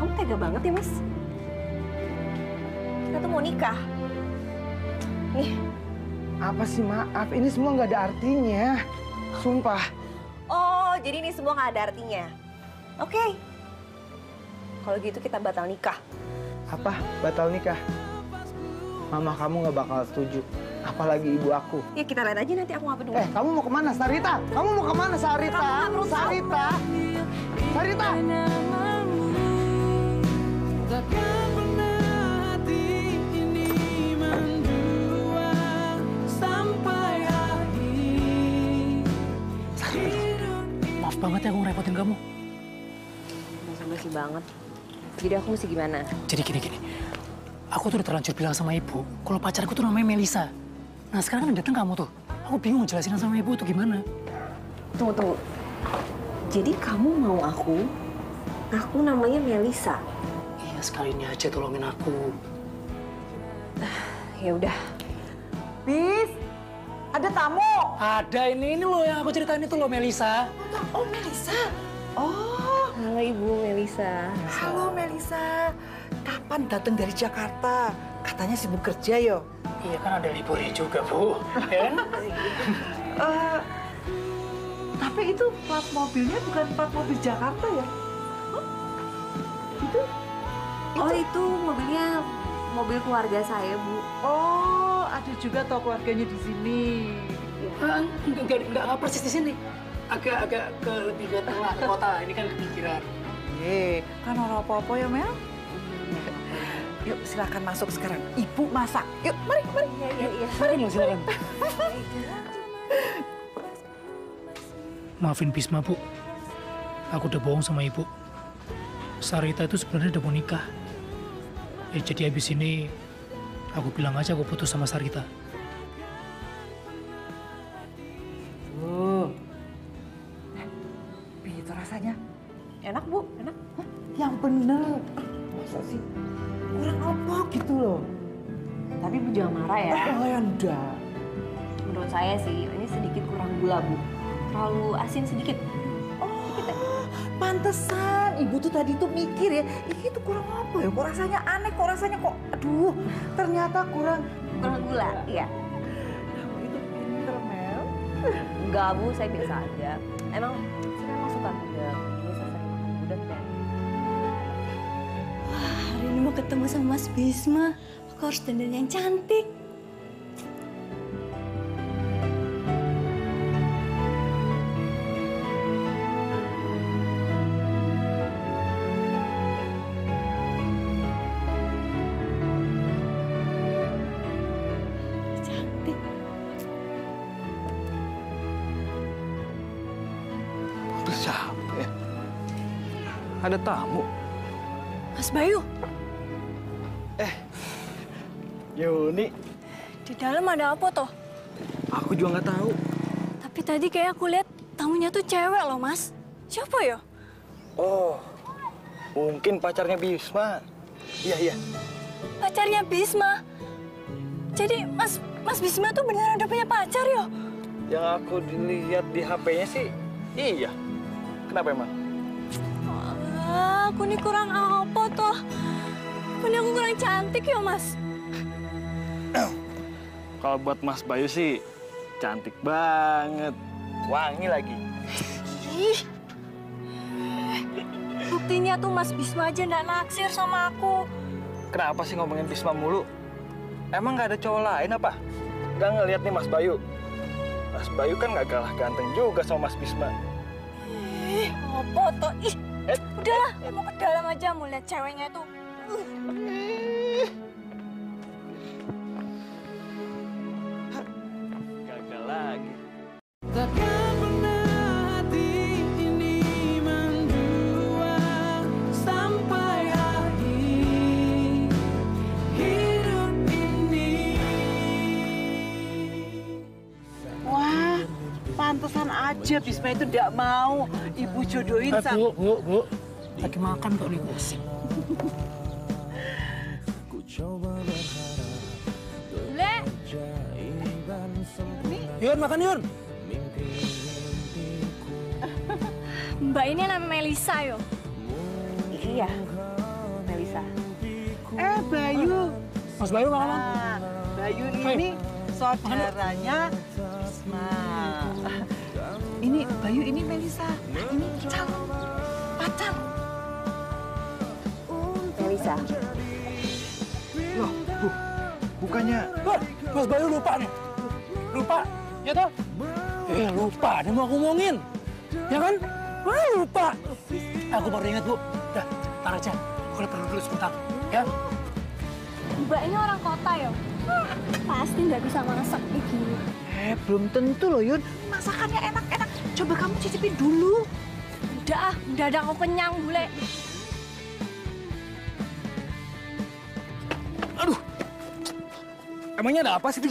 S4: Kamu tega banget ya, Mas. Kita tuh mau nikah. Nih.
S8: Apa sih, maaf. Ini semua nggak ada artinya. Sumpah.
S4: Oh, jadi ini semua nggak ada artinya. Oke. Kalau gitu kita batal nikah.
S8: Apa? Batal nikah? Mama kamu nggak bakal setuju. Apalagi ibu aku.
S4: Ya kita lihat aja nanti, aku nggak peduli.
S8: Kamu mau kemana, Sarita? Kamu mau kemana, Sarita? Sarita? Sarita?
S3: Takkan pernah hati ini mendua sampai akhir.
S1: Maaf banget ya aku ngerepotin kamu.
S4: Basa-basi banget. Jadi aku mesti gimana?
S1: Jadi gini. Aku tuh udah terlanjur bilang sama ibu, kalau pacarku tuh namanya Melisa. Nah sekarang kan datang kamu tuh. Aku bingung jelasin sama ibu tuh gimana.
S4: Tunggu. Jadi kamu mau aku namanya Melisa.
S1: Iya, sekali ini aja tolongin aku.
S4: Ya udah.
S9: Bis, ada tamu.
S1: Ada ini loh yang aku ceritain itu loh, Melisa.
S9: Oh, Melisa. Oh,
S4: Halo Ibu Melisa.
S9: halo Melisa. Kapan datang dari Jakarta? Katanya sibuk kerja yo.
S1: Iya kan ada liburnya juga, Bu. Kan?
S9: Tapi itu plat mobilnya bukan plat mobil Jakarta ya?
S4: Oh itu mobilnya mobil keluarga saya, Bu.
S9: Oh, ada juga toh keluarganya di sini.
S1: Enggak persis di sini. Agak ke lebih ke tengah kota. Ini kan kepikiran.
S9: Kan orang apa-apa ya, Mel? Yuk, silakan masuk sekarang. Ibu masak. Yuk, mari.
S4: Iya.
S1: Silakan. Maafin Bisma, Bu. Aku udah bohong sama ibu. Sarita itu sebenarnya udah mau nikah. Ya jadi habis ini aku bilang aja aku putus sama Sarita.
S9: Itu rasanya.
S4: Enak, Bu, enak.
S9: Yang bener. Masa sih? Kurang apa gitu loh.
S4: Tapi Bu jangan marah ya.
S9: Oh, ya enggak.
S4: Menurut saya sih, ini sedikit kurang gula, Bu. Terlalu asin sedikit.
S9: Pantesan ibu tuh tadi tuh mikir ya, ini tuh kurang apa ya? Kok rasanya aneh, kok rasanya kok, aduh, ternyata kurang
S4: gula, iya.
S9: Kamu itu pinter, Mel.
S4: Enggak, Bu, saya biasa aja. Emang saya memang suka gudeg. Ini saya sering makan gudeg kan.
S7: Hari ini mau ketemu sama Mas Bisma. Aku harus dandan yang cantik. Cantik.
S6: Siapa ya? Ada tamu.
S7: Mas Bayu,
S6: Yuni,
S7: di dalam ada apa toh?
S6: aku juga nggak tahu.
S7: Tapi tadi kayak aku lihat tamunya tuh cewek loh, Mas. Siapa ya?
S6: Oh, mungkin pacarnya Bisma. Iya.
S7: Pacarnya Bisma. Jadi Mas Bisma tuh beneran udah punya pacar ya?
S6: Yang aku dilihat di HP-nya sih, iya. Kenapa emang?
S7: Aku nih kurang apa toh? Ini aku kurang cantik ya, Mas?
S6: Kalau buat Mas Bayu sih, cantik banget. Wangi lagi.
S7: Ih. Buktinya tuh Mas Bisma aja nggak naksir sama aku.
S6: Kenapa sih ngomongin Bisma mulu? Emang nggak ada cowok lain apa? Nggak ngeliat nih Mas Bayu. Mas Bayu kan nggak kalah ganteng juga sama Mas Bisma.
S7: Ih, apa toh? Ih, udahlah, aku mau ke dalam aja mau lihat ceweknya itu.
S6: Gagal lagi.
S3: Takkan pernah hati ini mendua sampai akhir hidup ini.
S9: Wah, pantesan aja Bisma itu tidak mau ibu jodohin sama...
S1: Bu. Lagi makan kok nih.
S7: Bule,
S1: Yun, makan Yun.
S7: Mbak ini namanya Melisa yo.
S4: Iya, Melisa.
S9: Bayu.
S1: Mas Bayu makan.
S9: Nah, Bayu ini saudaranya Bisma. Ini Bayu, ini Melisa. Ini calon pacar.
S4: Melisa.
S6: Loh, Bu, bukannya...
S1: Wah, Mas Bayu lupa nih. Lupa, ya toh? Lupa, dia mau aku ngomongin. Ya kan? Wah, lupa. Aku baru ingat, Bu. Udah, ntar aja. Aku perlu dulu sebentar, ya?
S7: Mbak ini orang kota yo. Pasti nggak bisa masak kayak gini.
S9: Belum tentu loh, Yun. Masakannya enak-enak. Coba kamu cicipin dulu.
S7: Udah ada aku kenyang, Bule.
S1: Aduh, emangnya ada apa sih?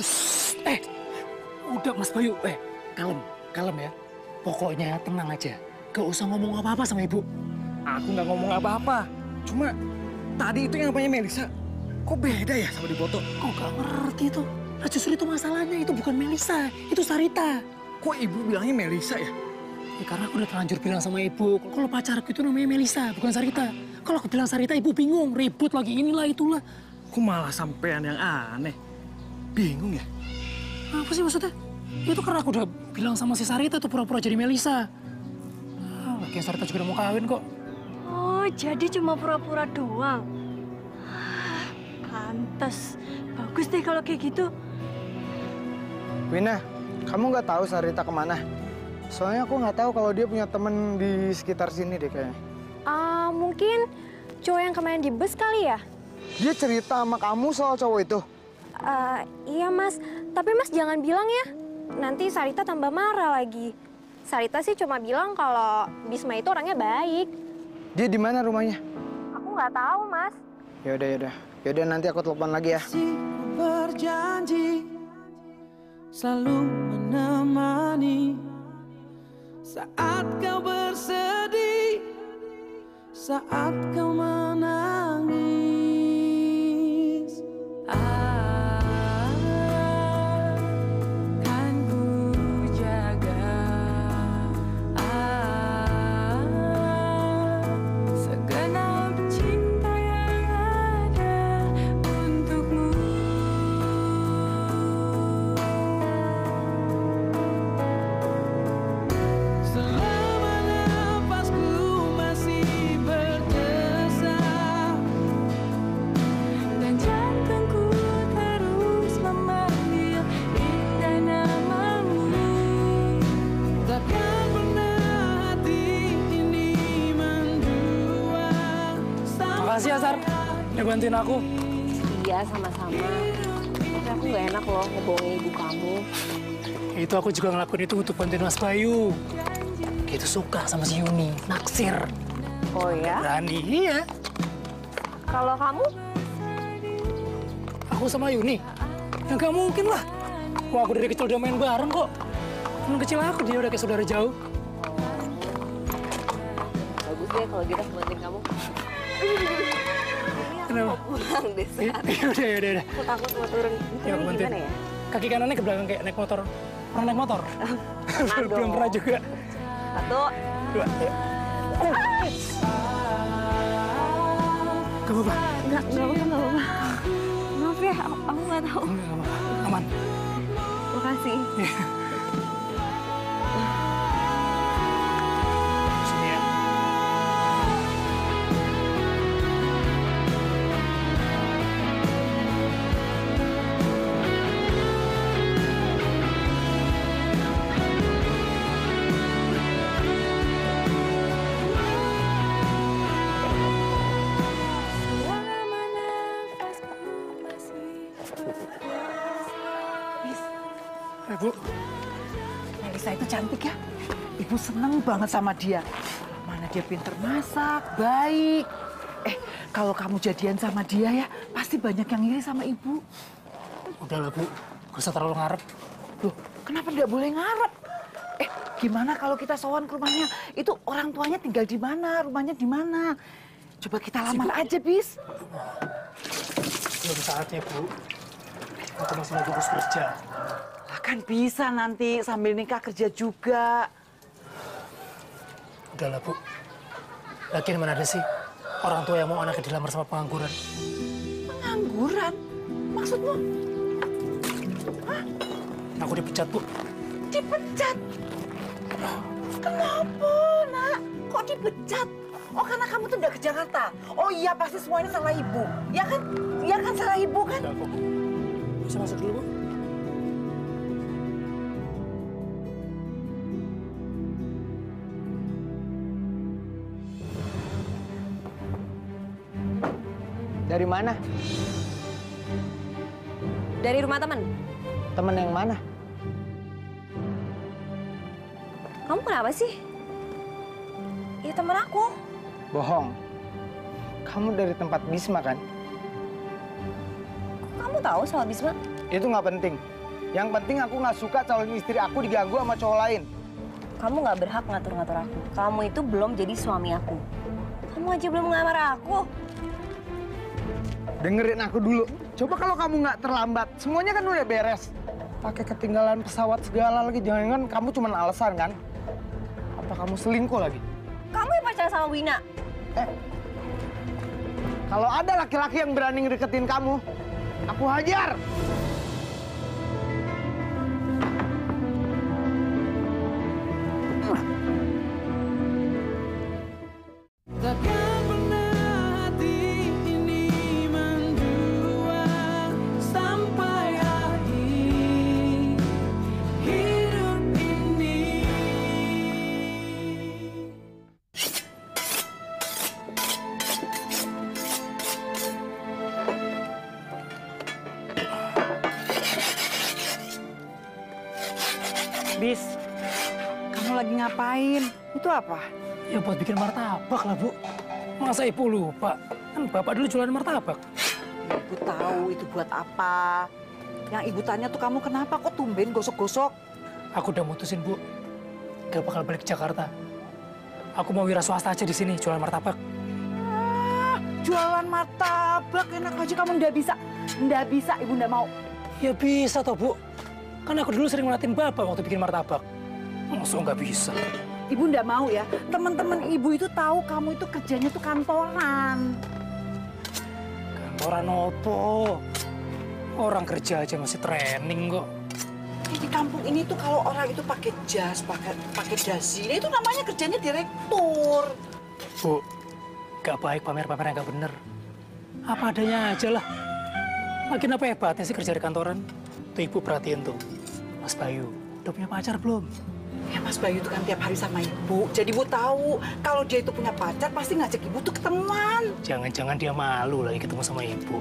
S1: Udah Mas Bayu, kalem ya. Pokoknya tenang aja. Gak usah ngomong apa-apa sama ibu.
S6: Aku nggak ngomong apa-apa. Cuma tadi itu yang namanya Melisa. Kok beda ya sama di foto?
S1: Kok gak ngerti tuh? Nah, justru itu masalahnya, itu bukan Melisa, itu Sarita.
S6: Kok ibu bilangnya Melisa ya?
S1: Ya karena aku udah terlanjur bilang sama ibu, kalau pacarku itu namanya Melisa, bukan Sarita. Kalau aku bilang Sarita, ibu bingung, ribut lagi inilah itulah.
S6: Kok malah sampean yang aneh? Bingung ya?
S1: Apa sih maksudnya? Itu karena aku udah bilang sama si Sarita tuh pura-pura jadi Melisa. Lagian Sarita juga udah mau kawin kok.
S7: Oh, jadi cuma pura-pura doang. Pantes. Bagus deh kalau kayak gitu.
S8: Wina, kamu nggak tahu Sarita kemana? Soalnya aku nggak tahu kalau dia punya temen di sekitar sini deh kayaknya.
S7: Mungkin cowok yang kemarin di bus kali ya?
S8: Dia cerita sama kamu soal cowok itu?
S7: Iya Mas, tapi Mas jangan bilang ya. Nanti Sarita tambah marah lagi. Sarita sih cuma bilang kalau Bisma itu orangnya baik.
S8: Dia di mana rumahnya?
S7: Aku nggak tahu Mas.
S8: Yaudah nanti aku telepon lagi ya.
S3: Berjanji selalu menemani saat kau bersedih, saat kau menangis. Akan ku jaga segenap cinta yang ada untukmu. Selama nafasku masih berdesah dan jantungku terus memanggil indah namamu, takkan pernah hati ini mendua.
S1: Makasih ya, Sar. Udah bantuin aku.
S4: Iya, sama-sama. Tapi aku nggak enak loh ngebohongin ibu kamu.
S1: Itu aku juga ngelakuin itu untuk bantuin Mas Bayu. Dia itu suka sama si Yuni, naksir.
S4: Oh ya?
S1: Berani, iya.
S4: Kalau kamu?
S1: Aku sama Yuni? Ya nggak mungkin lah. Wah, aku dari kecil udah main bareng kok. Temen kecil aku, dia udah kayak saudara jauh.
S4: Bagus deh kalau gitu aku bantuin kamu.
S1: Kenapa?
S4: Pulang deh, Sar.
S1: Yaudah.
S4: Aku takut mau turun.
S1: Ya, aku bantuin.
S4: Gimana ya?
S1: Kaki kanannya ke belakang kayak naik motor. Pernah naik motor?
S4: Pernah
S1: Belum pernah
S4: dong.
S1: juga.
S4: 1,
S1: 2, ya. Gak apa-apa.
S7: Nggak apa-apa. Maaf ya, aku nggak tahu.
S1: Enggak apa-apa. Aman.
S7: Makasih.
S1: Sini ya.
S3: Selama nafasku masih
S1: Bu.
S9: Melisa itu cantik ya. Ibu seneng banget sama dia. Mana dia pinter masak, baik. Kalau kamu jadian sama dia ya, pasti banyak yang iri sama ibu.
S1: Udahlah, Bu. Gak usah terlalu ngarep.
S9: Loh, kenapa tidak boleh ngarep? Gimana kalau kita sowan ke rumahnya? Itu orang tuanya tinggal di mana? Rumahnya di mana? Coba kita lamar aja, Bis.
S1: saatnya, Bu. Aku masih mau fokus kerja.
S9: Kan bisa nanti sambil nikah kerja juga.
S1: Udahlah, Bu. Lagian mana ada sih orang tua yang mau anaknya dilamar sama pengangguran?
S9: Pengangguran? Maksudmu?
S1: Aku dipecat, Bu.
S9: Dipecat? Kenapa, Nak? Kok dipecat? Oh, karena kamu tuh udah ke Jakarta. Oh iya, pasti semuanya salah ibu. Ya kan? Ya kan salah ibu kan?
S1: Enggak kok, Bu. Bisa masuk dulu, Bu?
S8: Dari mana?
S4: Dari rumah temen.
S8: Temen yang mana?
S4: Kamu kenapa sih? Ya temen aku.
S8: Bohong. Kamu dari tempat Bisma kan?
S4: Kamu tahu soal Bisma?
S8: Itu nggak penting. Yang penting aku nggak suka calon istri aku diganggu sama cowok lain.
S4: Kamu nggak berhak ngatur-ngatur aku. Kamu itu belum jadi suami aku. Kamu aja belum ngelamar aku.
S8: Dengerin aku dulu. Coba kalau kamu nggak terlambat, semuanya kan udah beres. Pakai ketinggalan pesawat segala lagi. Jangan-jangan kamu cuma alasan kan? Apa kamu selingkuh lagi?
S4: Kamu yang pacaran sama Wina.
S8: Kalau ada laki-laki yang berani ngedeketin kamu, aku hajar.
S3: Takkan pernah hati ini mendua sampai akhir hidup ini.
S9: Bis, kamu lagi ngapain? Itu apa?
S1: Ya buat bikin martabak lah, Bu. Masa Ibu lupa? Kan Bapak dulu jualan martabak.
S9: Ya, Ibu tahu itu buat apa. Yang Ibu tanya tuh kamu kenapa kok tumben gosok-gosok?
S1: Aku udah mutusin, Bu. Gak bakal balik ke Jakarta. Aku mau wira swasta aja di sini, jualan martabak.
S9: Jualan martabak, enak aja kamu ndak bisa. Ndak bisa, Ibu ndak mau.
S1: Ya bisa toh, Bu. Kan aku dulu sering ngeliatin Bapak waktu bikin martabak. Masa nggak bisa?
S9: Ibu ndak mau ya. Teman-teman Ibu itu tahu kamu itu kerjanya tuh kantoran.
S1: Kantoran opo? Orang kerja aja masih training kok.
S9: Di kampung ini tuh kalau orang itu pakai jas, pakai dasi, itu namanya kerjanya direktur.
S1: Bu, gak baik pamer-pamer yang gak bener. Apa adanya aja lah. Makin apa hebatnya sih kerja di kantoran? Tuh Ibu perhatiin tuh. Mas Bayu, udah punya pacar belum?
S9: Ya Mas Bayu itu kan tiap hari sama Ibu. Jadi Ibu tahu kalau dia itu punya pacar pasti ngajak Ibu tuh ketemuan.
S1: Jangan-jangan dia malu lagi ketemu sama Ibu.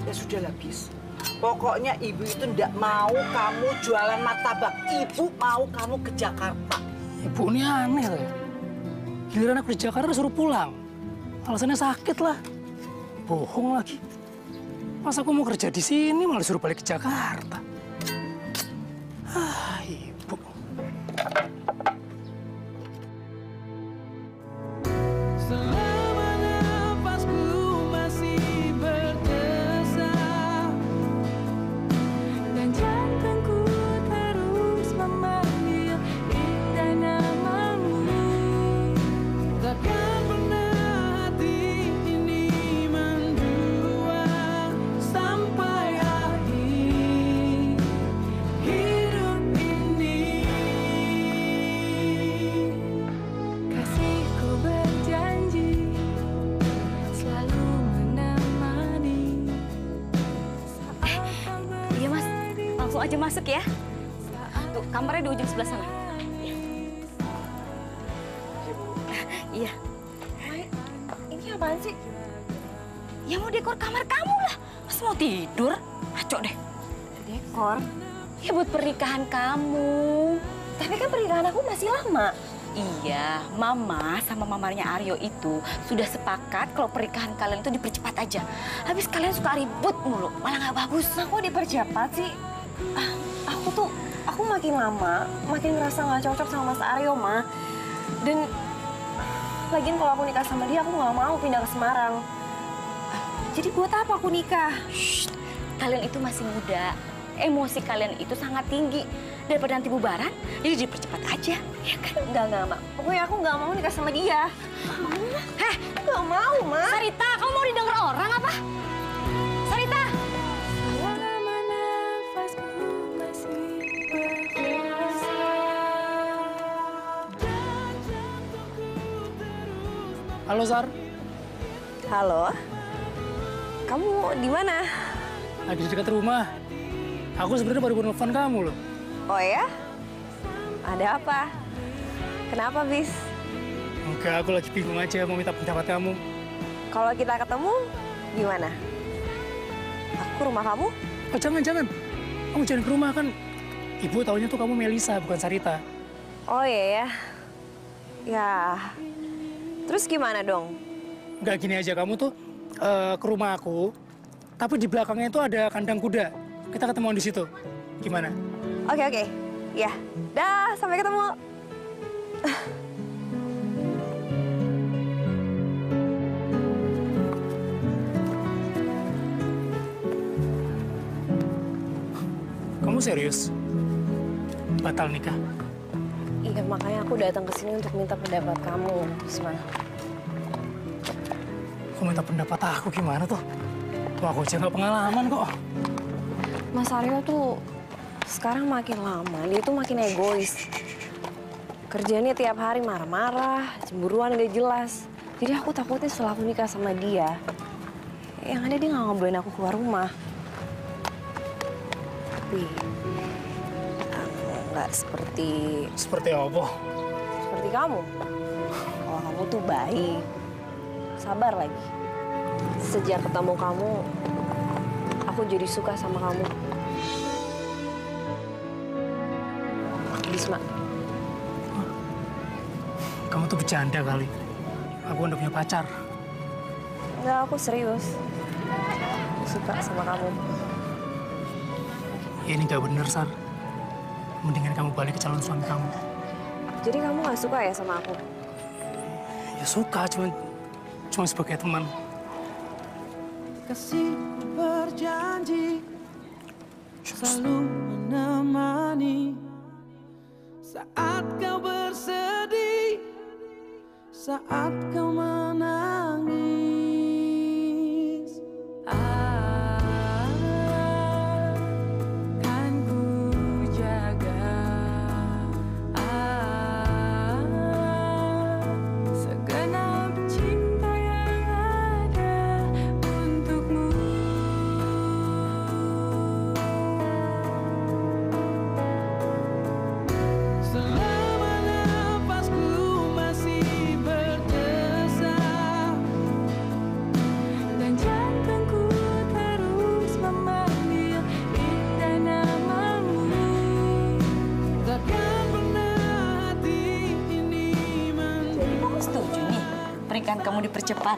S9: Ya sudah lah, Bis. Pokoknya Ibu itu ndak mau kamu jualan martabak. Ibu mau kamu ke Jakarta.
S1: Ibu ini aneh loh ya. Giliran aku di Jakarta suruh pulang. Alasannya sakit lah. Bohong lagi. Masa aku mau kerja di sini malah suruh balik ke Jakarta. Ah, Ibu.
S3: Selama nafasku masih berdesak dan jantungku terus memanggil indah namamu, takkan pernah hati ini mendua sampai akhir hidup ini. Kasihku berjanji selalu menemani saat kau
S7: Iya Mas, langsung aja masuk ya. Tuh, kamarnya di ujung sebelah sana. Iya.
S4: Mai, ini apaan sih?
S7: Ya mau dekor kamar kamu lah. Mas mau tidur? Aco deh.
S4: Dekor.
S7: Ya buat pernikahan kamu.
S4: Tapi kan pernikahan aku masih lama.
S7: Iya, Mama sama mamanya Aryo itu sudah sepakat kalau pernikahan kalian itu dipercepat aja. Habis kalian suka ribut mulu, malah nggak bagus.
S4: Nah, kok dipercepat sih? Aku makin lama, makin ngerasa nggak cocok sama Mas Aryo, Ma. Dan lagian kalau aku nikah sama dia, aku nggak mau pindah ke Semarang. Jadi buat apa aku nikah?
S7: Shh, kalian itu masih muda. Emosi kalian itu sangat tinggi. Daripada nanti bubaran, jadi dipercepat aja. Ya kan?
S4: Enggak, Mak. Pokoknya aku nggak mau nikah sama dia. Heh, nggak mau, Mak.
S7: Sarita, kamu mau didengar orang apa? Sarita!
S3: Selama nafasku masih berhembusan.
S1: Halo, Sar.
S4: Halo. Kamu di mana?
S1: Lagi di dekat rumah. Aku sebenarnya baru nelfon kamu loh.
S4: Oh ya? Ada apa? Kenapa, Bis?
S1: Enggak, aku lagi bingung aja mau minta pendapat kamu.
S4: Kalau kita ketemu, gimana? Aku ke rumah kamu?
S1: Oh, jangan. Kamu jangan ke rumah kan. Ibu taunya tuh kamu Melisa, bukan Sarita.
S4: Oh iya ya. Ya. Terus gimana dong?
S1: Enggak, gini aja, kamu tuh ke rumah aku, tapi di belakangnya itu ada kandang kuda. Kita ketemuan di situ. Gimana?
S4: Oke. Ya. Dah, sampai ketemu.
S1: Kamu serius? Batal nikah?
S4: Iya, makanya aku datang ke sini untuk minta pendapat kamu, Bisma.
S1: Kamu minta pendapat aku gimana tuh? Wah, aku aja nggak pengalaman kok.
S4: Mas Aryo tuh sekarang makin lama, dia tuh makin egois. Kerjanya tiap hari marah-marah, cemburuan gak jelas. Jadi aku takutnya setelah aku nikah sama dia, yang ada dia nggak ngebolehin aku keluar rumah. Tapi nggak seperti
S1: Seperti apa?
S4: seperti kamu. Kalau kamu tuh baik, sabar lagi. Sejak ketemu kamu, aku jadi suka sama kamu. Bisma.
S1: Kamu tuh bercanda kali. Aku udah punya pacar.
S4: Enggak, aku serius. Aku suka sama kamu.
S1: Ya, ini nggak bener, Sar. Mendingan kamu balik ke calon suami kamu.
S4: Jadi kamu nggak suka ya sama aku?
S1: Ya suka, cuma sebagai teman.
S3: Kasihku berjanji selalu menemani saat kau bersedih, saat kau menangis. Akan ku jaga segenap cinta yang ada untukmu. Selama nafasku masih berdesak dan jantungku terus memanggil indah namamu, takkan pernah hati ini
S7: Jadi kamu setuju nih pernikahan kamu dipercepat?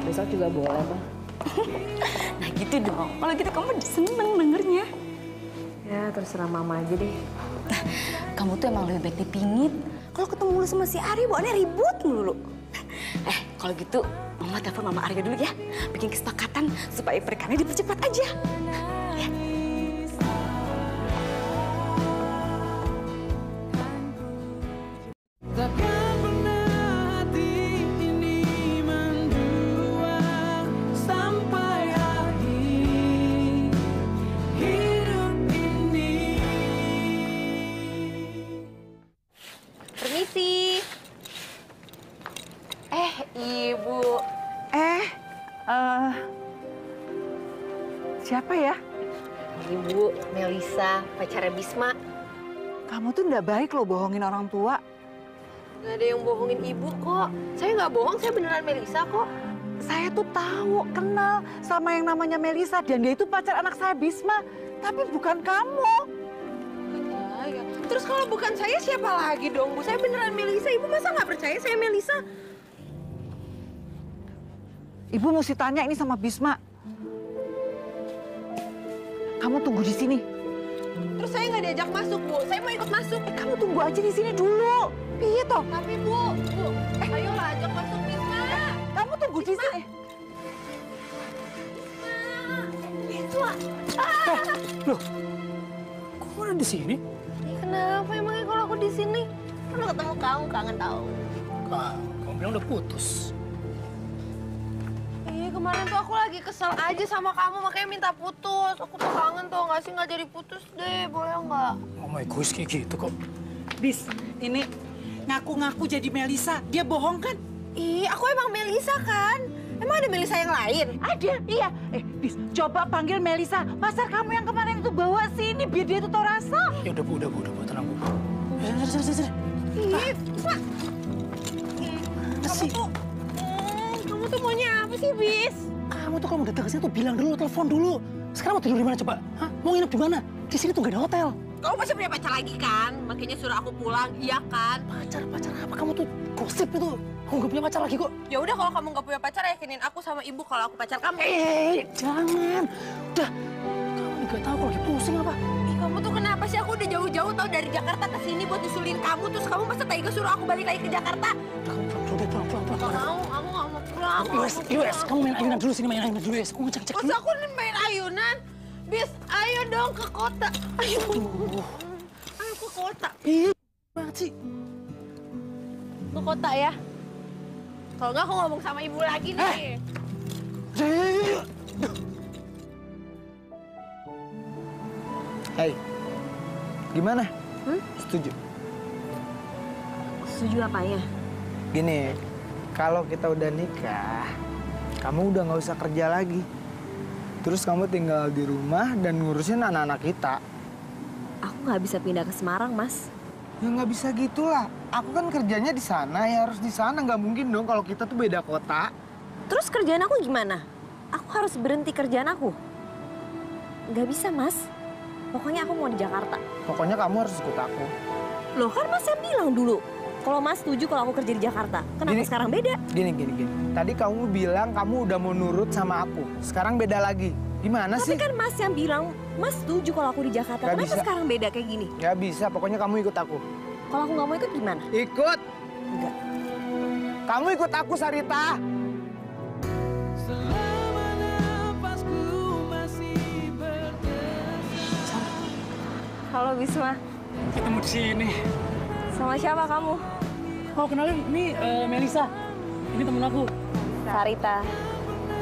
S4: Besok juga boleh, Bang.
S7: Nah gitu dong, kalau gitu kamu seneng dengernya.
S4: Ya, terserah Mama aja deh.
S7: Kamu tuh emang lebih baik dipingit. Kalau ketemu mulu sama si Ari, bawaannya ribut mulu. Kalau gitu, Mama telepon Mama Arya dulu ya. Bikin kesepakatan supaya pernikahannya dipercepat aja. Ya.
S3: takkan pernah hati ini mendua sampai akhir hidup ini.
S4: Permisi. Ibu.
S9: Siapa ya?
S4: Ibu Melisa, pacarnya Bisma.
S9: Kamu tuh nggak baik loh bohongin orang tua.
S4: Nggak ada yang bohongin ibu kok. Saya nggak bohong, saya beneran Melisa kok.
S9: Saya tuh tahu, kenal sama yang namanya Melisa dan dia itu pacar anak saya Bisma, tapi bukan kamu.
S4: Ya. Terus kalau bukan saya siapa lagi dong, Bu? Saya beneran Melisa. Ibu masa nggak percaya saya Melisa?
S9: Ibu mesti tanya ini sama Bisma. Kamu tunggu di sini.
S4: Terus saya nggak diajak masuk, Bu. Saya mau ikut masuk.
S9: Kamu tunggu aja di sini dulu. Piye toh?
S4: Tapi Bu, ayolah ajak masuk Bisma.
S9: Kamu tunggu di sini.
S1: Loh, kok ada di sini?
S4: Kenapa emangnya kalau aku di sini? Kan ketemu kamu kangen tahu.
S1: Kamu bilang udah putus.
S4: Iya kemarin tuh aku lagi kesel aja sama kamu makanya minta putus. Aku tuh kangen tuh nggak sih nggak jadi putus deh, boleh nggak?
S1: Oh my gosh, kayak gitu kok.
S9: Bis, ini ngaku-ngaku jadi Melisa. Dia bohong kan?
S4: Ih, aku emang Melisa kan? Emang ada Melisa yang lain?
S9: Ada, iya. Bis, coba panggil Melisa. Masar kamu yang kemarin itu bawa sini biar dia tuh tahu rasa.
S1: Ya udah Bu, tenang Bu. Sini.
S4: Ih, Pak. Kamu tuh maunya apa sih, Bis?
S1: Kamu tuh kalau mau datang ke sini tuh bilang dulu, telepon dulu. Sekarang mau tidur di mana coba? Hah? Mau nginep di mana? Di sini tuh nggak ada hotel.
S4: Kamu pasti punya pacar lagi kan? Makanya suruh aku pulang, iya kan?
S1: Pacar apa? Kamu tuh gosip itu. Kamu nggak punya pacar lagi kok.
S4: Ya udah kalau kamu nggak punya pacar, yakinin aku sama ibu kalau aku pacar kamu.
S1: Jangan. Udah. Kamu nggak tahu kalau lagi pusing apa?
S4: Ih, kamu tuh kenapa sih? Aku udah jauh-jauh tau dari Jakarta ke sini buat nyusulin kamu. Terus kamu masa tega suruh aku balik lagi ke Jakarta?
S1: Udah, kamu pulang.
S4: Gak mau, aku nggak mau pulang.
S1: Iwes, kamu main ayunan dulu sini, main ayunan dulu, Iwes. Kamu ngecek dulu.
S4: Masa aku main ayunan? Bis, ayo dong ke kota. Ayo ke kota.
S1: Ih, banget sih.
S4: Ke kota ya? Kalau nggak aku ngomong sama ibu lagi nih.
S8: Hei, gimana? Setuju?
S4: Setuju apanya?
S8: Gini, kalau kita udah nikah, kamu udah nggak usah kerja lagi. Terus kamu tinggal di rumah dan ngurusin anak-anak kita.
S4: Aku nggak bisa pindah ke Semarang, Mas.
S8: Ya nggak bisa gitulah. Aku kan kerjanya di sana, ya harus di sana. Nggak mungkin dong kalau kita tuh beda kota.
S4: Terus kerjaan aku gimana? Aku harus berhenti kerjaan aku? Nggak bisa, Mas. Pokoknya aku mau di Jakarta.
S8: Pokoknya kamu harus ikut aku.
S4: Loh kan Mas yang bilang dulu, kalau Mas setuju kalau aku kerja di Jakarta. Kenapa sekarang beda?
S8: Gini. Tadi kamu bilang kamu udah mau nurut sama aku. Sekarang beda lagi. Gimana sih?
S4: Tapi kan Mas yang bilang, Mas setuju kalau aku di Jakarta.
S8: Nggak
S4: Kenapa
S8: bisa.
S4: sekarang beda kayak gini?
S8: Nggak bisa, pokoknya kamu ikut aku.
S4: Kalau aku nggak mau ikut gimana?
S8: Ikut!
S4: Enggak.
S8: Kamu ikut aku, Sarita!
S4: Halo Bisma,
S1: Ketemu di sini.
S4: sama siapa kamu?
S1: Oh, kenalin, ini Melisa. Ini temen aku.
S4: Sarita.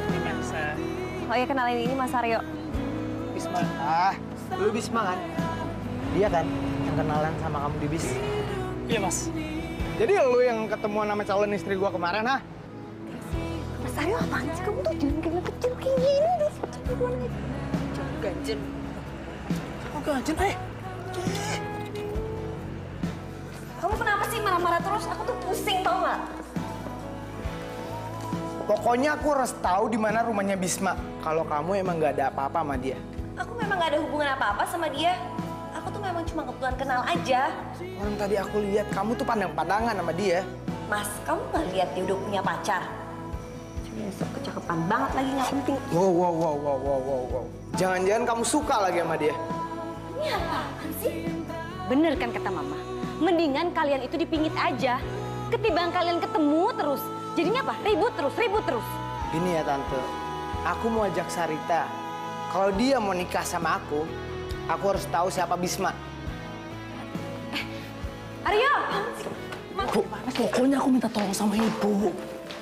S1: Ini Melisa.
S4: Oh ya kenalin ini Mas Aryo.
S8: Bisma. Lu Bisma kan? Dia kan yang kenalan sama kamu di bis.
S1: Iya, Mas.
S8: Jadi lu yang ketemuan sama calon istri gua kemarin, ha?
S4: Mas Aryo apaan sih? Kamu tuh jangan kayak kecil kayak gini deh. Ganjen.
S1: Oh, ganjen,
S4: Kamu kenapa sih marah-marah terus? Aku tuh pusing tau nggak?
S8: Pokoknya aku harus tahu di mana rumahnya Bisma. Kalau kamu emang nggak ada apa-apa sama dia.
S4: Aku memang nggak ada hubungan apa-apa sama dia. Aku tuh memang cuma kebetulan kenal aja.
S8: Orang tadi aku lihat kamu tuh pandang-pandangan sama dia.
S4: Mas, kamu nggak lihat dia udah punya pacar? Besok kecakepan banget lagi nggak penting.
S8: Wow. Jangan-jangan kamu suka lagi sama dia.
S4: Ini apaan sih?
S7: Bener kan kata Mama? Mendingan kalian itu dipingit aja. Ketimbang kalian ketemu terus. Jadinya apa? Ribut terus.
S8: Gini ya Tante, aku mau ajak Sarita. Kalau dia mau nikah sama aku harus tahu siapa Bisma.
S7: Aryo!
S1: Pokoknya aku minta tolong sama ibu.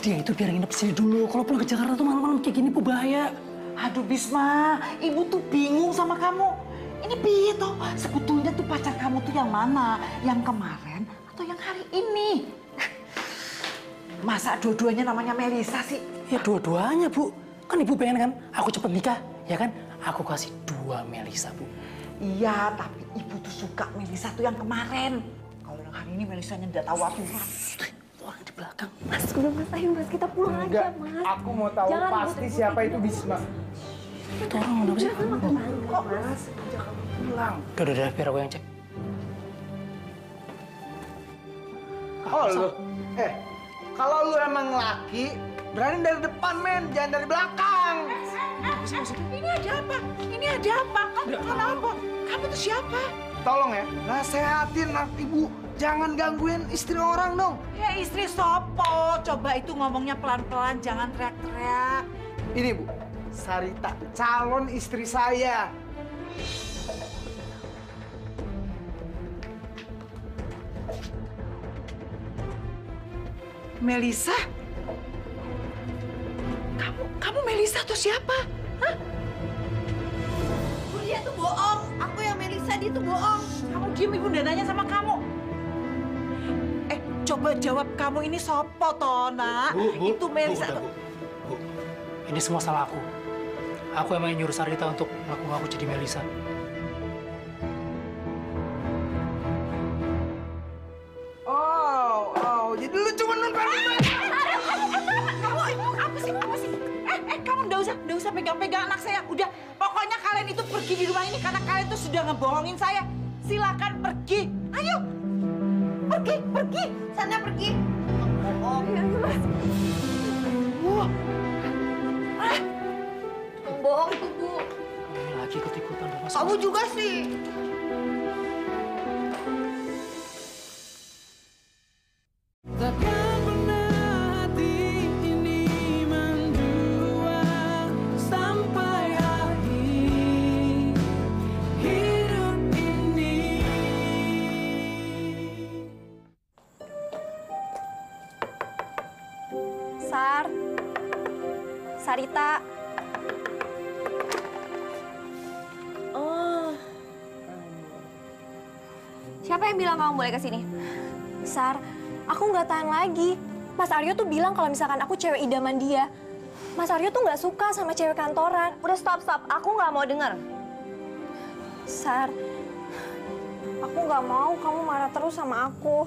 S1: Dia itu biar nginep sini dulu. Kalau pulang ke Jakarta tuh malam-malam kayak gini, Bu, bahaya.
S9: Aduh Bisma, ibu tuh bingung sama kamu. Ini piye toh? Sebetulnya tuh pacar kamu tuh yang mana? Yang kemarin atau yang hari ini? Masa dua-duanya namanya Melisa sih?
S1: Ya dua-duanya, Bu. Kan ibu pengen kan aku cepet nikah, ya kan? Aku kasih 2 Melisa, Bu.
S9: Iya, tapi ibu tuh suka Melisa tuh yang kemarin. Kalau yang hari ini Melisanya udah tahu aturan.
S1: Orang di belakang.
S4: Mas, udah Mas, ayo Mas, kita pulang aja Mas.
S8: Aku mau tahu
S4: Jangan
S8: pasti siapa itu Bisma.
S1: Itu orang udah sih?
S8: Kok Mas? Pulang.
S1: Udah, biar aku yang cek.
S8: Oh lu, kalau lu emang laki, berani dari depan men, jangan dari belakang.
S9: Ini ada apa? Ini ada apa? Kenapa? Kamu tuh siapa?
S8: Tolong ya, nasehatin ibu, jangan gangguin istri orang dong.
S9: Ya istri sopo. Coba itu ngomongnya pelan-pelan, jangan teriak-teriak.
S8: Ini Bu, Sarita, calon istri saya.
S9: Melisa? Kamu Melisa atau siapa? Hah?
S4: Dia tuh bohong. Aku yang Melisa, dia tuh bohong.
S9: Kamu diem, ibu udah nanya sama kamu. Coba jawab, kamu ini sopo toh, nak? Itu Melisa.
S1: Bu. Ini semua salah aku. Aku emang nyuruh Sarita untuk ngaku-ngaku jadi Melisa.
S9: Oh, jadi lu cuma nonton. Kamu sih? Kamu nggak usah pegang-pegang anak saya. Udah, pokoknya kalian itu pergi di rumah ini karena kalian tuh sudah ngebohongin saya. Silakan pergi. Ayo. Pergi. Sana pergi.
S4: Bohong.
S9: Wah.
S4: Bohong tuh, Bu.
S1: Ini lagi ikut-ikutan.
S4: Kamu juga sih.
S3: Takkan pernah hati ini mendua sampai akhir hidup ini.
S4: Sarita. Oh. Siapa yang bilang kamu boleh kesini?
S7: Sar, aku nggak tahan lagi. Mas Aryo tuh bilang kalau misalkan aku cewek idaman dia. Mas Aryo tuh nggak suka sama cewek kantoran.
S4: Udah stop. Aku nggak mau denger.
S7: Sar, aku nggak mau kamu marah terus sama aku.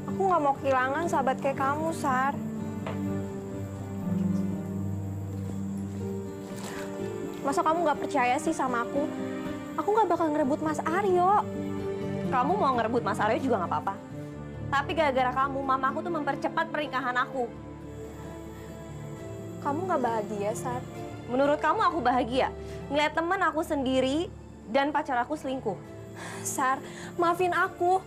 S7: Aku nggak mau kehilangan sahabat kayak kamu, Sar. Masa kamu nggak percaya sih sama aku? Aku nggak bakal ngerebut Mas Aryo.
S4: Kamu mau ngerebut Mas Aryo juga nggak apa-apa. Tapi gara-gara kamu, mama aku tuh mempercepat pernikahan aku.
S7: Kamu nggak bahagia, Sar?
S4: Menurut kamu aku bahagia? Ngeliat temen aku sendiri dan pacar aku selingkuh.
S7: Sar, maafin aku.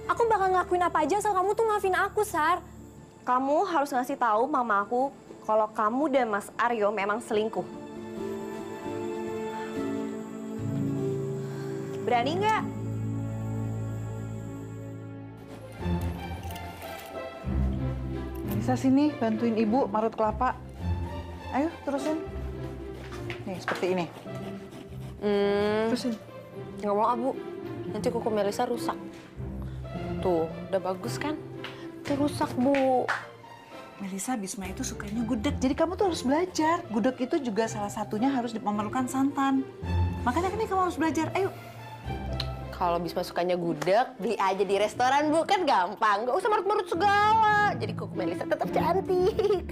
S7: Aku bakal ngelakuin apa aja asal kamu tuh maafin aku, Sar.
S4: Kamu harus ngasih tahu mama aku kalau kamu dan Mas Aryo memang selingkuh. Berani nggak?
S9: Bisa sini bantuin ibu marut kelapa. Ayo terusin. Nih seperti ini. Terusin.
S10: Nggak mau, Bu. Nanti kuku Melisa rusak. Tuh, udah bagus kan? Itu rusak, Bu.
S9: Melisa, Bisma itu sukanya gudeg. Jadi kamu tuh harus belajar. Gudeg itu juga salah satunya harus memerlukan santan. Makanya kan kamu harus belajar. Ayo.
S10: Kalau Bisma sukanya gudeg, beli aja di restoran, Bu. Kan gampang. Nggak usah marut-marut segala. Jadi kuku Melisa tetap cantik.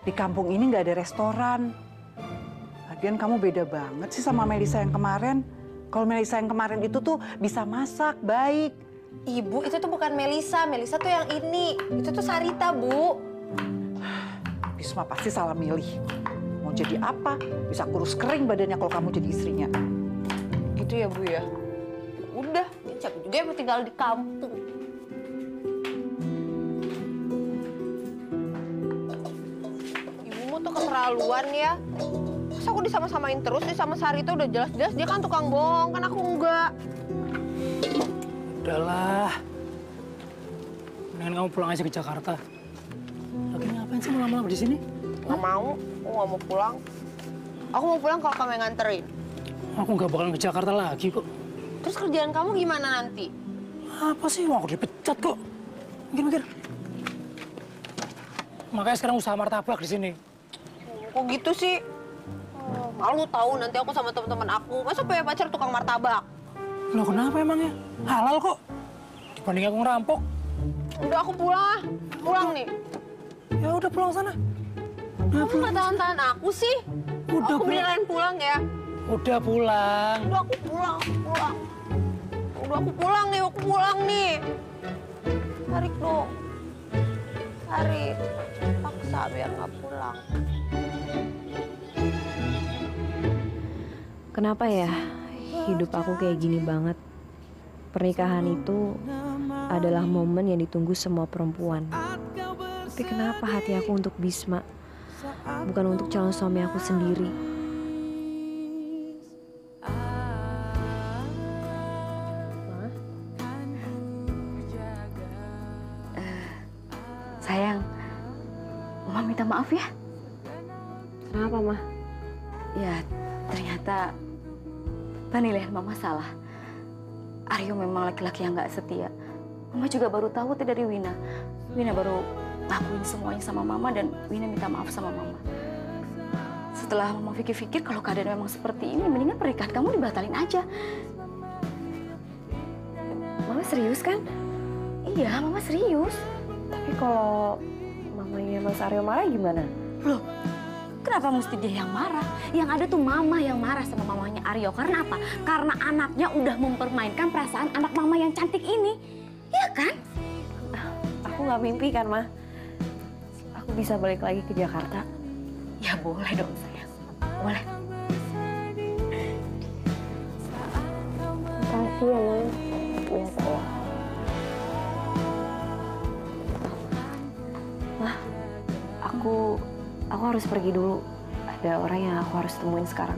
S9: Di kampung ini nggak ada restoran. Lagian kamu beda banget sih sama Melisa yang kemarin. Kalau Melisa yang kemarin itu tuh bisa masak, baik.
S10: Ibu, itu tuh bukan Melisa. Melisa tuh yang ini. Itu tuh Sarita, Bu.
S9: Bisma pasti salah milih. Mau jadi apa? Bisa kurus kering badannya kalau kamu jadi istrinya.
S10: Gitu ya, Bu ya? Udah, siapa juga yang mau tinggal di kampung. Ibumu tuh keterlaluan ya. Masa aku disama-samain terus nih sama Sarita, udah jelas-jelas dia kan tukang bohong, kan aku enggak.
S1: Udahlah. Mendingan kamu pulang aja ke Jakarta. Lagi ngapain sih mau lama-lama di sini?
S10: Nggak mau, aku nggak mau pulang. Aku mau pulang kalau kamu yang nganterin.
S1: Aku nggak bakalan ke Jakarta lagi kok.
S10: Terus kerjaan kamu gimana nanti?
S1: Apa sih? Wah, aku dipecat kok. Mikir-mikir. Makanya sekarang usaha martabak di sini.
S10: Kok gitu sih? Malu tahu nanti aku sama teman-teman aku. Masa punya pacar tukang martabak?
S1: Loh, kenapa emangnya? Halal kok. Dibanding aku ngerampok.
S10: Udah, aku pulang ah. Pulang nih.
S1: Ya udah pulang sana.
S10: Kamu nggak tahan-tahan aku sih?
S1: Udah
S10: aku beneran pulang ya?
S1: Udah pulang.
S10: Udah aku pulang. Udah aku pulang nih. Tarik dong. Tarik. Paksa biar nggak pulang.
S4: Kenapa ya hidup aku kayak gini banget? Pernikahan itu adalah momen yang ditunggu semua perempuan. Tapi kenapa hati aku untuk Bisma bukan untuk calon suami aku sendiri.
S11: Sayang, Mama minta maaf ya.
S4: Kenapa, Ma?
S11: Ya, ternyata penilaian Mama salah. Aryo memang laki-laki yang nggak setia. Mama juga baru tahu dari Wina. Wina baru ngakuin semuanya sama Mama dan Wina minta maaf sama Mama. Setelah Mama pikir-pikir kalau keadaan memang seperti ini, mendingan pernikahan kamu dibatalin aja.
S4: Mama serius kan?
S11: Iya, Mama serius.
S4: Tapi kalau mamanya Mas Aryo marah gimana?
S11: Loh, kenapa mesti dia yang marah? Yang ada tuh Mama yang marah sama mamanya Aryo. Karena apa? Karena anaknya udah mempermainkan perasaan anak Mama yang cantik ini. Iya kan?
S4: Aku nggak mimpi kan, Ma? Aku bisa balik lagi ke Jakarta.
S11: Ya boleh dong, sayang. Boleh.
S4: Makasih ya, Ma. Iya, sayang. Mah, aku harus pergi dulu. Ada orang yang aku harus temuin sekarang.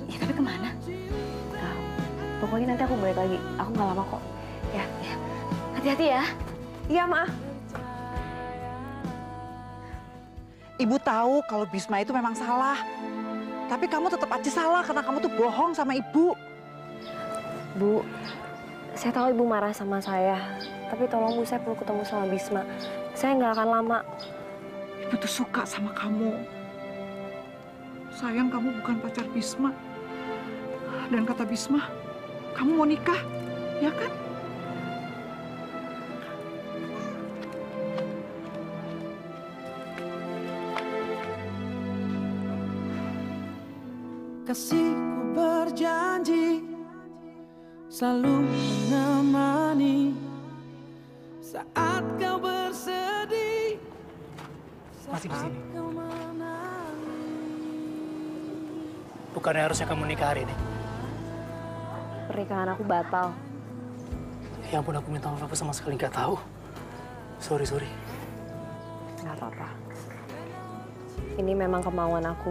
S11: Ya, tapi kemana?
S4: Nah, pokoknya nanti aku balik lagi. Aku nggak lama kok.
S11: Ya. Hati-hati ya.
S4: Iya, Ma.
S9: Ibu tahu kalau Bisma itu memang salah. Tapi kamu tetap aja salah karena kamu tuh bohong sama ibu.
S4: Bu, saya tahu ibu marah sama saya. Tapi tolong Bu, saya perlu ketemu sama Bisma. Saya nggak akan lama.
S9: Ibu tuh suka sama kamu. Sayang, kamu bukan pacar Bisma. Dan kata Bisma, kamu mau nikah, ya kan?
S3: Kasihku berjanji selalu menemani saat kau bersedih.
S1: Masih di sini. Bukannya harusnya kamu nikah hari ini?
S4: Pernikahan aku batal.
S1: Ya ampun, aku minta maaf, aku sama sekali nggak tahu. Sorry.
S4: Nggak apa-apa. Ini memang kemauan aku.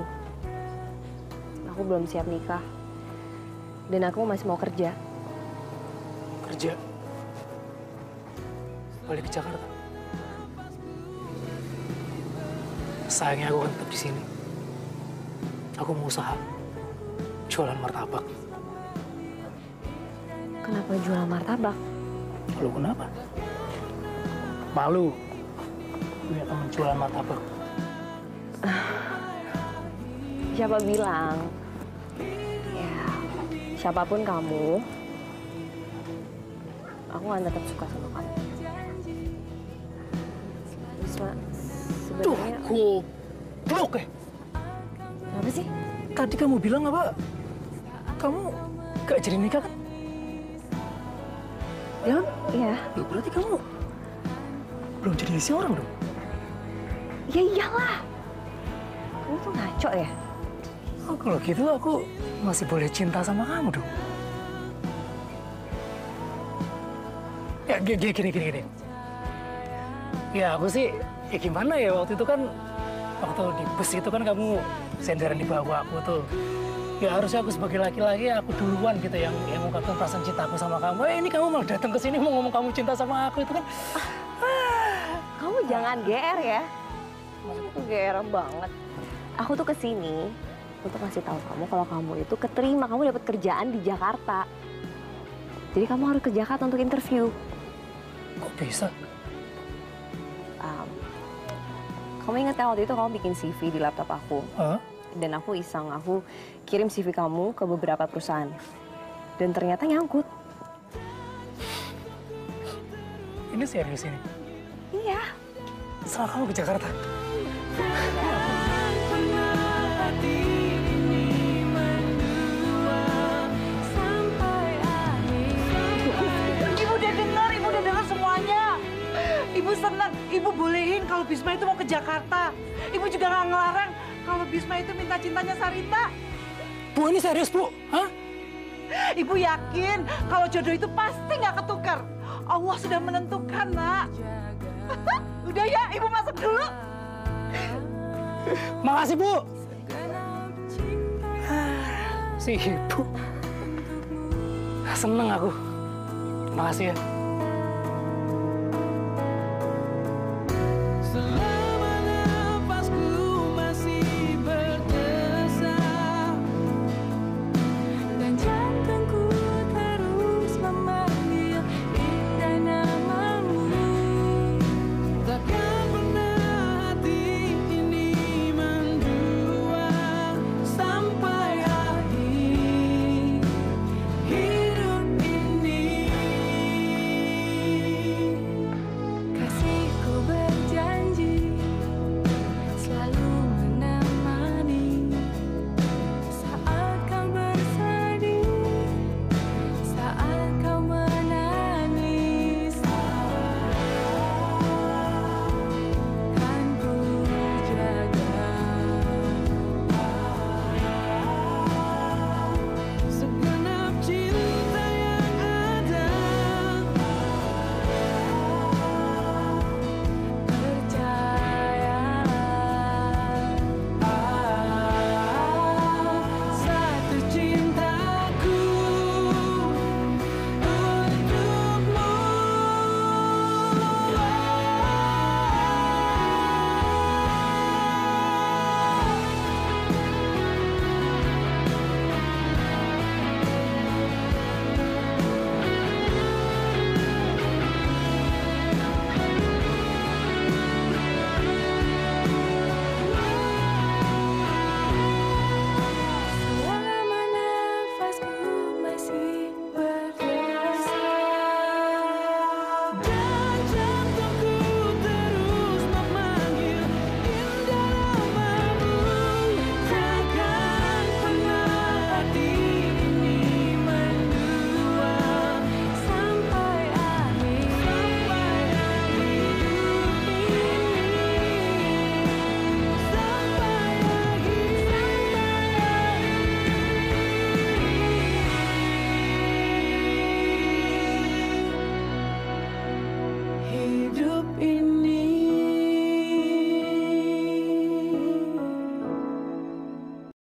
S4: Aku belum siap nikah. Dan aku masih mau kerja.
S1: Kerja? Balik ke Jakarta? Sayangnya aku akan tetap di sini. Aku mau usaha. Jualan martabak.
S4: Kenapa jual martabak?
S1: Lalu kenapa? Malu. Lihat teman jualan martabak.
S4: Siapa bilang? Ya, siapapun kamu, aku akan tetap suka sama kamu. Bisma, sebenarnya...
S1: Goblok ya?
S4: Apa sih?
S1: Tadi kamu bilang apa? Kamu gak jadi nikah kan? Ya kan?
S4: Iya.
S1: Loh, berarti kamu belum jadi istri orang dong?
S4: Ya iyalah. Kamu tuh ngaco ya?
S1: Oh, kalau gitu aku masih boleh cinta sama kamu dong. Ya gini. Ya aku sih, ya gimana ya waktu itu kan, waktu di bus itu kan kamu senderan di bawah aku tuh. Ya harusnya aku sebagai laki-laki aku duluan gitu yang mengungkapkan perasaan cintaku sama kamu. Ini kamu malah datang ke sini mau ngomong kamu cinta sama aku itu kan.
S4: Kamu jangan GR ya. Aku GR banget. Aku tuh kesini untuk ngasih tahu kamu kalau kamu itu keterima, kamu dapat kerjaan di Jakarta. Jadi kamu harus ke Jakarta untuk interview.
S1: Kok bisa?
S4: Kamu ingat kan waktu itu kamu bikin CV di laptop aku? Dan aku iseng, aku kirim CV kamu ke beberapa perusahaan. Dan ternyata nyangkut.
S1: Ini serius ini?
S4: Iya.
S1: Setelah kamu ke Jakarta?
S9: Ibu udah dengar semuanya. Ibu senang, ibu bolehin kalau Bisma itu mau ke Jakarta. Ibu juga nggak ngelarang kalau Bisma itu minta cintanya Sarita.
S1: Bu, ini serius, Bu? Hah?
S9: Ibu yakin kalau jodoh itu pasti nggak ketukar. Allah sudah menentukan, Nak. Udah ya, Ibu masuk dulu.
S1: Makasih, Bu. Si Ibu. Seneng aku. Makasih ya.